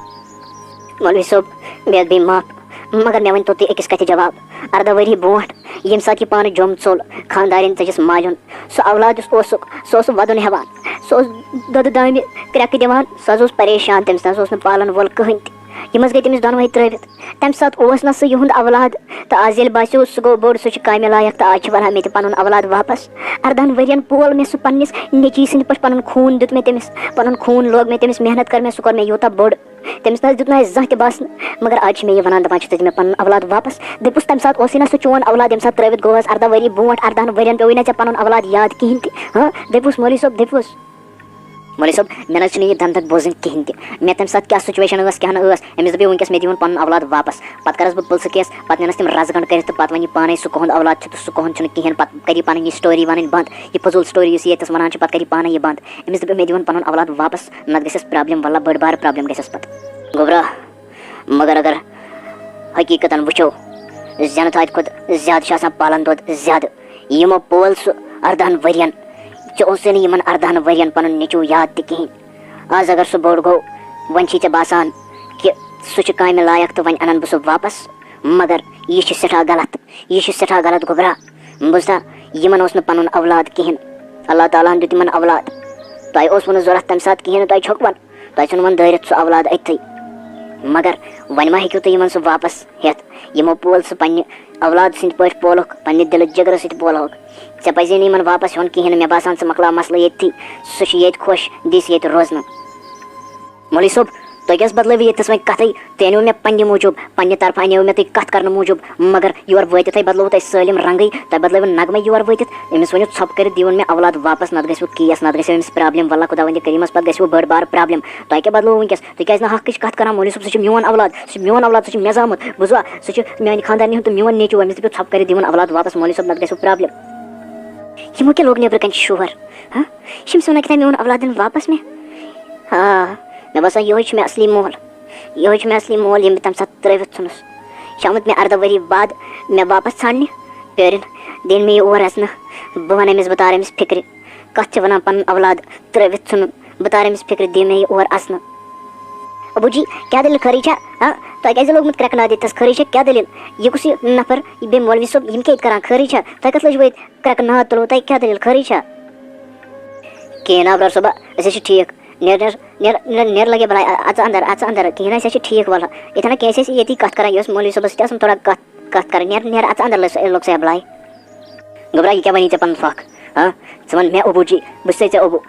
مولوی صٲب بیٚیہِ معاف مگر مےٚ ؤنۍتو تُہۍ أکِس کَتھِ جواب 18 ؤری برونٛٹھ ییٚمہِ ساتہٕ یہِ پانہٕ جوٚم ژوٚل خانٛدارٮ۪ن ژٔجِس مالہِ ہُنٛد سُہ اولاد یُس اوسُکھ سُہ اوس وَدُن ہٮ۪وان سُہ اوس دۄدٕ دامہِ کرٛٮ۪کہٕ دِوان سُہ حظ اوس پریشان تٔمِس نہ حظ اوس نہٕ پالَن وول کٕہٕنۍ تہِ یِم حظ گٔے تٔمِس دۄنوَے ترٛٲوِتھ تَمہِ ساتہٕ اوس نہٕ سُہ یِہُنٛد اولاد تہٕ آز ییٚلہِ باسیو سُہ گوٚو بوٚڑ سُہ چھُ کامہِ لایق تہٕ آز چھِ وَنان مےٚ تہِ پَنُن اولاد واپَس 18 ؤرۍیَن پول مےٚ سُہ پنٛنِس نیٚچی سٕنٛدِ پٲٹھۍ پَنُن خوٗن دیُت مےٚ تٔمِس پَنُن خوٗن لوگ مےٚ تٔمِس محنت کٔر مےٚ سُہ کوٚر مےٚ یوٗتاہ بوٚڑ تٔمِس نہ حظ دیُت نہٕ اَسہِ زانٛہہ تہِ باسنہٕ مگر آز چھِ مےٚ یہِ وَنان دَپان چھُ تُہۍ دِ مےٚ پَنُن اولاد واپَس دٔپُس تَمہِ ساتہٕ اوسُے نہ سُہ چون اولاد ییٚمہِ ساتہٕ ترٛٲوِتھ گوٚو حظ 18 ؤری برونٛٹھ 18 ؤرۍیَن پیوٚوُے نہ ژےٚ پَنُن اولاد یاد کِہیٖنۍ تہِ ہاں دٔپِوُس مولوی صٲب دٔپِوُس مولوی صٲب مےٚ نہ حظ چھُنہٕ یہِ دَنٛدَک بوزٕنۍ کِہیٖنۍ تہِ مےٚ تَمہِ ساتہٕ کیٛاہ سُچویشَن ٲس کیٛاہ نہٕ ٲس أمِس دَپیو وٕنۍکٮ۪س مےٚ دِوُن پَنُن اولاد واپَس پَتہٕ کَرَس بہٕ پٕلسہٕ کیس پَتہٕ نِنَس تِم رَزٕ گنٛڈ کٔرِتھ تہٕ پَتہٕ وَنہِ یہِ پانَے سُہ کُہُنٛد اولاد چھُ تہٕ سُہ کُہُنٛد چھُنہٕ کِہیٖنۍ پَتہٕ کَرِ یہِ پَنٕنۍ یہِ سٹوری وَنٕنۍ بنٛد یہِ فضوٗل سٹوری یُس یہِ ییٚتَس وَنان چھِ پَتہٕ کَرِ یہِ پانَے یہِ بنٛد أمِس دَپیو مےٚ دِوُن پَنُن اولاد واپَس نَتہٕ گژھٮ۪س پرٛابلِم وَلہ بٔڑ بارٕ پرٛابلِم گژھٮ۪س پَتہٕ گوٚبرا مگر اگر حقیٖقتاً وٕچھو زٮ۪نہٕ تھادِ کھۄتہٕ زیادٕ چھِ آسان پالَن دۄد زیادٕ یِمو پول سُہ 18 ؤرۍیَن ژےٚ اوسُے نہٕ یِمَن 18 ؤرۍیَن پَنُن نیٚچوٗ یاد تہِ کِہیٖنۍ آز اگر سُہ بوٚڑ گوٚو وۄنۍ چھی ژےٚ باسان کہِ سُہ چھُ کامہِ لایق تہٕ وۄنۍ اَنَن بہٕ سُہ واپَس مگر یہِ چھِ سٮ۪ٹھاہ غلط گوٚبرا بوٗزتھا یمن اوس نہٕ پنُن اولاد کِہیٖنۍ اللہ تعالیٰ ہن دیُت یِمن اولاد تۄہہِ اوسوٕ نہٕ ضوٚرتھ تَمہِ ساتہٕ کِہیٖنۍ نہٕ تۄہہِ چھۄکوَن تۄہہِ ژھٕنوَن دٲرِتھ سُہ اولاد أتتھٕے مگر وۄنۍ ما ہیٚکِو تُہۍ یِمن سُہ واپس ہٮ۪تھ یِمو پول سُہ پنٛنہِ اولاد سٕنٛدۍ پٲٹھۍ پولُکھ پنٛنہِ دِلہٕ جِگرٕ سۭتۍ پولہوکھ ژےٚ پَزی نہٕ یِمن واپس ہیوٚن کِہیٖنۍ نہٕ مےٚ باسان ژٕ مۄکلاو مسلہٕ ییٚتھی سُہ چھُ ییٚتہِ خۄش دِس ییٚتہِ روزنہٕ مولوی صٲب تُہۍ کیٛازِ بدلٲوِو ییٚتھس وۄنۍ کَتھٕے تُہۍ أنِو مےٚ پنٛنہِ موٗجوٗب پنٛنہِ طرفہٕ اَنیو مےٚ تُہۍ کَتھ کرنہٕ موٗجوٗب مگر یور وٲتِتھٕے بدلووُ تۄہہِ سٲلِم رنٛگٕے تۄہہِ بدلٲوِو نغمے یور وٲتِتھ أمِس ؤنِو ژھۄپہٕ کٔرِتھ دِیوُن مےٚ اولاد واپس نتہٕ گژھِوٕ کیس نتہٕ گژھِوٕ أمِس پرٛابلِم واللہ خۄدا وندِ کریٖمس پتہٕ گژھِوٕ بٔڑ بار پرٛابلِم تۄہہِ کیٛاہ بدلووُ وٕنکٮ۪س تُہۍ کیٛازِ نہٕ حقٕچ کَتھ کران مولوی صٲب سُہ چھُ میون اولاد سُہ چھُ میون اولاد سُہ چھُ مےٚ زامُت بوٗزوا سُہ چھُ میانہِ خانٛدارنہِ ہُنٛد تہٕ میون نیٚچوٗ أمِس دٔپِو ژھۄپہٕ کٔرِتھ دِوُن اولاد واپس مولوی صٲب نتہٕ گژھِوٕ پرٛابلِم یِمو کیٛاہ لوگ نیٚبرٕ کَنۍ شور یِم سونا کیٛاہ میون اولاد دِنہٕ واپس مےٚ مےٚ باسان یِہوے چھُ مےٚ اصلی مول یِہوے چھُ مےٚ اصلی مول ییٚمۍ بہٕ تَمہِ ساتہٕ ترٛٲوِتھ ژھٕنُس یہِ چھُ آمُت مےٚ 18 ؤری بعد مےٚ واپس ژھانٛڈنہِ پیٲرِن دِنۍ مےٚ یہِ اور اَژنہٕ بہٕ وَنہٕ أمِس بہٕ تارٕ أمِس فِکرِ کَتھ چھِ وَنان پَنُن اولاد ترٛٲوِتھ ژھٕنُن بہٕ تارٕ أمِس فِکرِ دِ مےٚ یہِ اور اَژنہٕ ابوٗ جی کیٛاہ دٔلیٖل خٲرٕے چھا تۄہہِ کیٛازِ لوگمُت کرٛٮ۪کہٕ ناد ییٚتھس خٲرٕے چھا کیٛاہ دٔلیٖل یہِ کُس یہِ نفر یہِ بیٚیہِ مولوی صٲب یِم کیٛاہ ییٚتہِ کران خٲرٕے چھا تۄہہِ کَتھ لٲجوٕ ییٚتہِ کرٛٮ۪کہٕ ناد تُلوٕ تۄہہِ کیٛاہ دٔلیٖل خٲرٕے چھا کِہیٖنۍ نا برٛار صٲبا أسۍ حظ چھِ ٹھیٖک نیر لگے بلاے اژ اندر کِہیٖنۍ أسۍ حظ چھِ ٹھیٖک وَلہٕ ییٚتٮ۪ن کیٚنٛہہ ٲسۍ ییٚتی کَتھ کران یہِ اوس مولوی صٲبس سۭتۍ آسان تھوڑا کَتھ کرٕنۍ نیر اژ اندر لوٚگ سا بلاے گۄبرا یہِ کیٛاہ وَنی ژےٚ پَنُن فَکھ ژٕ وَن مےٚ ابوٗ جی بہٕ چھُسے ژےٚ ابوٗ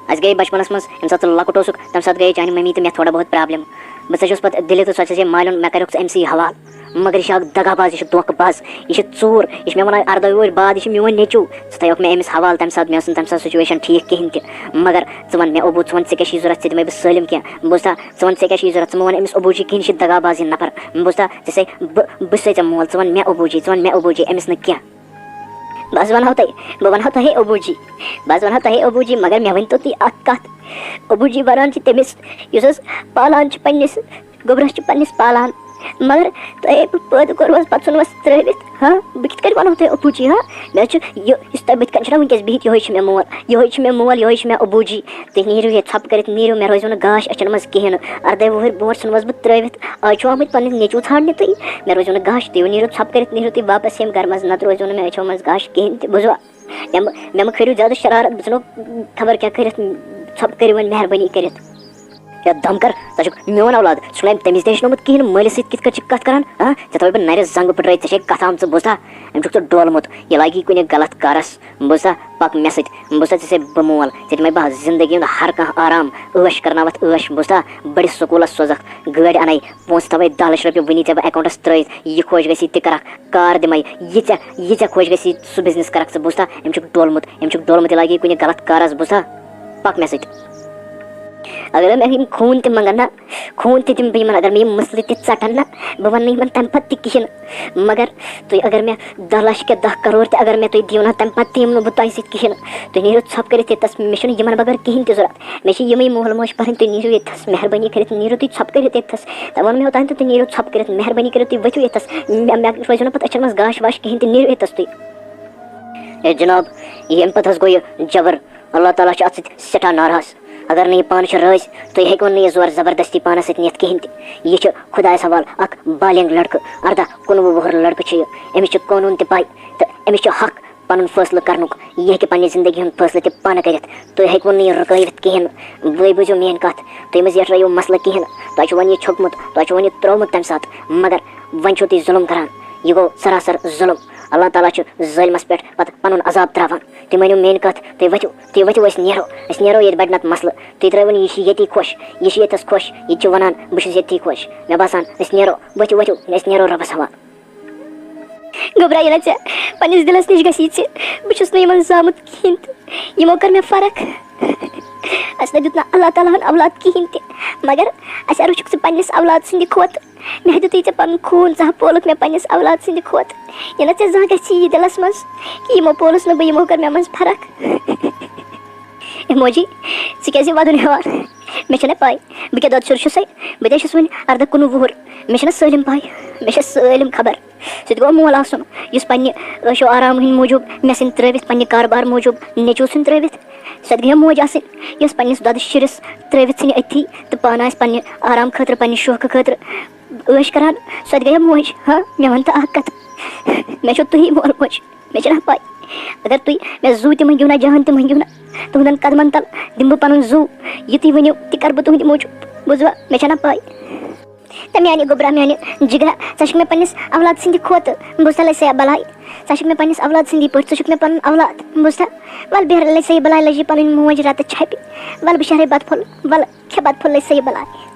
اَسہِ گٔے بچپنس منٛز ییٚمہِ ساتہٕ ژٕ لۄکُٹ اوسُکھ تَمہِ ساتہٕ گٔیے چانہِ مٔمی تہٕ مےٚ تھوڑا بہت پرٛابلِم بہٕ ژٔجِس پَتہٕ دِلہِ تہٕ سۄ چھَس مالیُن مےٚ کَریوکھ ژٕ أمسٕے حوالہٕ مگر یہِ چھُ اکھ دگا باز یہِ چھُ دھوکہٕ باز یہِ چھُ ژوٗر یہِ چھُ مےٚ وَنان 18 وُہٕرۍ بعد یہِ چھُ میون نیٚچوٗ ژٕ تھایوکھ مےٚ أمِس حوالہٕ تَمہِ ساتہٕ مےٚ ٲس نہٕ تَمہِ ساتہٕ سُچویشن ٹھیٖک کِہیٖنۍ تہِ مگر ژٕ وَن مےٚ ابوٗ ژٕ وَن ژےٚ کیٛاہ چھُے ضوٚرتھ ژےٚ دِمے بہٕ سٲلِم کیٚنٛہہ بوٗزتھا ژٕ وَن ژےٚ کیٛاہ چھُے ضوٚرتھ ژٕ مہٕ وَن أمِس ابوٗ جی کِہیٖنۍ یہِ چھُ دگا باز یہِ نفر بوٗزتھا ژٕ بہٕ چھُسے ژےٚ مول ژٕ وَن مےٚ ابوٗ جی أمِس نہٕ کیٚنٛہہ بہٕ حظ وَنہو تۄہہِ ابوٗ جی مگر مےٚ ؤنۍتو تُہۍ اکھ کَتھ ابوٗ جی وَنان چھِ تٔمِس یُس حظ پالان چھُ پنٛنِس گوٚبرَس چھُ پنٛنِس پالان مگر تۄہے بہٕ پٲدٕ کوٚروس پَتہٕ ژھٕنوس ترٛٲوِتھ بہٕ کِتھ کٔنۍ وَنہو تۄہہِ ابوٗ جی مےٚ حظ چھُ یُس تۄہہِ بٕتھِ کَنۍ چھُنہ وٕنکٮ۪س بِہِتھ یِہوے چھُ مےٚ مول یِہوے چھُ مےٚ ابوٗ جی تُہۍ نیٖرِو ییٚتہِ ژھۄپہٕ کٔرِتھ نیٖرِو مےٚ روزِو نہٕ گاش أچھَن منٛز کِہیٖنۍ نہٕ 18 وُہٕرۍ برونٛٹھ ژھٕنوس بہٕ ترٛٲوِتھ آز چھُو آمٕتۍ پَنٕنۍ نیٚچوٗ ژھانٛڈنہِ تُہۍ مےٚ روزِو نہٕ گاش تُہۍ نیٖرِو ژھۄپہٕ کٔرِتھ نیٖرِو تُہۍ واپَس ییٚمہِ گرٕ منٛز نَتہٕ روزِو نہٕ مےٚ أچھو منٛز گاش کِہیٖنۍ تہِ بوٗزوا مےٚ مہٕ کھٲرِو زیادٕ شرارت بہٕ ژھٕنو خبر کیٛاہ کٔرِتھ ژھۄپہٕ کٔرِو وۄنۍ مہربٲنی کٔرِتھ یا دم کر ژٕ چھُکھ میون اولاد ژٕ چھُکھ نہٕ تٔمِس تہِ ہیٚچھنومُت کِہیٖنۍ نہٕ مٲلِس سۭتۍ کِتھ کٔنۍ چھِ کَتھ کران ژےٚ تھاوَے بہٕ نَرِ زنٛگہٕ پھٕٹرٲیِتھ ژےٚ چھے کَتھ آمژٕ بوٗزتھا أمۍ چھُکھ ژٕ ڈولمُت یہِ لاگی کُنہِ غلط کارَس بوٗزتھا پَک مےٚ سۭتۍ بوٗزتھا ژٕ چھے بہٕ مول ژےٚ دِمَے بہٕ زندگی ہُنٛد ہر کانٛہہ آرام عٲش کرناوَتھ عٲش بوٗزتھا بٔڑِس سکوٗلَس سوزَکھ گٲڑۍ اَنَے پونٛسہٕ تھاوَے 10 لَچھ رۄپیہِ وٕنی ژےٚ بہٕ اٮ۪کاوُنٛٹَس ترٛٲیِتھ یہِ خۄش گژھی تہِ کَرَکھ کار دِمَے یہِ ژےٚ خۄش گژھی سُہ بِزنِس کَرَکھ ژٕ بوٗزتھا أمۍ چھُکھ ڈولمُت یہِ لاگی کُنہِ غلط کارَس بوٗزتھا پَک مےٚ سۭتۍ اگر مےٚ یِم خوٗن تہِ منٛگَن نہ خوٗن تہِ دِمہٕ بہٕ یِمَن اگر مےٚ یِم مٕسلہٕ تہِ ژَٹَن نہ بہٕ وَنہٕ نہٕ یِمَن تَمہِ پَتہٕ تہِ کِہیٖنۍ نہٕ مگر تُہۍ اگر مےٚ 10 لَچھ کہِ 10 کَرور تہِ اگر مےٚ تُہۍ دِیِو نہ تَمہِ پَتہٕ تہِ یِمہٕ نہٕ بہٕ تۄہہِ سۭتۍ کِہیٖنۍ نہٕ تُہۍ نیٖرِو ژھۄپہٕ کٔرِتھ ییٚتَس مےٚ چھُنہٕ یِمَن بغٲر کِہیٖنۍ تہِ ضوٚرَتھ مےٚ چھِ یِمٕے مول موج پَنٕنۍ تُہۍ نیٖرِو ییٚتھَس مہربٲنی کٔرِتھ نیٖرِو تُہۍ ژھۄپہٕ کٔرِتھ ییٚتھَس تۄہہِ ووٚن مےٚ اوٚتانۍ تہٕ تُہۍ نیٖرِو ژھۄپہٕ کٔرِتھ مہربٲنی کٔرِتھ تُہۍ ؤتھِو ییٚتھَس مےٚ روزِو نہٕ پَتہٕ أچھَن منٛز گاش واش کِہیٖنۍ تہِ نیٖرِو ییٚتھَس تُہۍ ہے جِناب یہِ اَمہِ پَتہٕ حظ گوٚو یہِ جبر اللہ تعالیٰ چھُ اَتھ سۭتۍ سٮ۪ٹھاہ ناراض اگر نہٕ یہِ پانہٕ چھُ رٲضۍ تُہۍ ہیٚکِوُن نہٕ یہِ زورٕ زبردستی پانَس سۭتۍ نِتھ کِہیٖنۍ تہِ یہِ چھُ خۄدایَس حوالہٕ اکھ بالینٛگ لٔڑکہٕ 18-19 وُہُر لٔڑکہٕ چھُ یہِ أمِس چھُ قونوٗن تہِ پاے تہٕ أمِس چھُ حق پَنُن فٲصلہٕ کَرنُک یہِ ہیٚکہِ پنٛنہِ زندگی ہُنٛد فٲصلہٕ تہِ پانہٕ کٔرِتھ تُہۍ ہیٚکِوُن نہٕ یہِ رُکٲوِتھ کِہیٖنۍ نہٕ بٲے بوٗزِو میٛٲنۍ کَتھ تُہۍ مہٕ زیٹھرٲیِو مَسلہٕ کِہیٖنۍ نہٕ تۄہہِ چھُ وۄنۍ یہِ چھوٚکمُت تۄہہِ چھُ وۄنۍ یہِ ترٛوومُت تَمہِ ساتہٕ مگر وۄنۍ چھُو تُہۍ ظُلم کَران یہِ گوٚو سراسر ظُلم اللہ تعالیٰ چھُ ظٲلمَس پٮ۪ٹھ پَتہٕ پَنُن عذاب ترٛاوان تُہۍ مٲنِو میٛٲنۍ کَتھ تُہۍ ؤتھِو أسۍ نیرو ییٚتہِ بَڑِ نَتہٕ مَسلہٕ تُہۍ ترٛٲوِو نہٕ یہِ چھِ ییٚتی خۄش یہِ چھِ ییٚتَس خۄش یہِ تہِ چھُ وَنان بہٕ چھُس ییٚتھی خۄش مےٚ باسان أسۍ نیرو ؤتھِو أسۍ نیرو رۄبَس حوالہٕ گھبرا ییٚلہِ ژےٚ پنٛنِس دِلَس نِش گژھی ژٕ بہٕ چھُس نہٕ یِمَن زامُت کِہیٖنۍ تہٕ یِمو کٔر مےٚ فرق اَسہِ نہ دیُت نہٕ اللہ تعالیٰ ہَن اولاد کِہیٖنۍ تہِ مگر اَسہِ روچھُکھ ژٕ پنٛنِس اولاد سٕنٛدِ کھۄتہٕ مےٚ دیُتُے ژےٚ پَنُن خوٗن ژٕ پولُکھ مےٚ پنٛنِس اولاد سٕنٛدِ کھۄتہٕ یہِ نہ ژےٚ زانٛہہ گژھی یہِ دِلَس منٛز کہِ یِمو پولُس نہٕ بہٕ یِمو کٔر مےٚ منٛز فرق موجی ژٕ کیٛازِ وَدُن ہٮ۪وان مےٚ چھَنہ پاے بہٕ کیٛاہ دۄد شُر چھُسَے بہٕ تہِ چھُس وٕنہِ 18-19 وُہُر مےٚ چھَنہ سٲلِم پاے مےٚ چھےٚ سٲلِم خبر سُہ تہِ گوٚو مول آسُن یُس پنٛنہِ عٲشو آرام ہٕنٛدۍ موٗجوٗب مےٚ سۭتۍ ترٛٲوِتھ پنٛنہِ کاربار موٗجوٗب نیٚچوٗ سٕنٛدۍ ترٛٲوِتھ سۄ تہِ گٔیے موج آسٕنۍ یۄس پنٛنِس دۄدٕ شُرِس ترٛٲوِتھ ژھٕنہِ أتھی تہٕ پانہٕ آسہِ پنٛنہِ آرام خٲطرٕ پنٛنہِ شوقہٕ خٲطرٕ عٲش کَران سۄ تہِ گٔیے موج مےٚ وَن تہٕ اَکھ کَتھ مےٚ چھُو تُہی مول موج مےٚ چھَنہ پاے اگر تُہۍ مےٚ زوٗ تہِ مٔنٛگِو نا جان تہِ مٔنٛگِو نا تُہنٛدٮ۪ن قدمن تل دِمہٕ بہٕ پنُن زوٗ یہِ تُہۍ ؤنِو تہِ کرٕ بہٕ تُہنٛدِ موٗجوٗب بوٗزوا مےٚ چھےٚ نا پاے تہٕ میانہِ گوٚبرا میانہِ جِگرا ژٕ چھُکھ مےٚ پننِس اولاد سٕنٛدِ کھۄتہٕ بوٗزتھا لَجہِ سا بلاے ژٕ چھُکھ مےٚ پننِس اولاد سٕنٛدی پٲٹھۍ ژٕ چھُکھ مےٚ پنُن اولاد بوٗزتھا وَلہٕ بیٚہہ لَجہِ سا یہِ بلاے لَجہِ پنٕنۍ موج راتہٕ چھپہِ وَلہٕ بہٕ شہرے بتہٕ پھوٚل وَلہٕ کھےٚ بتہٕ پھوٚل لَجہِ سا یہِ بلاے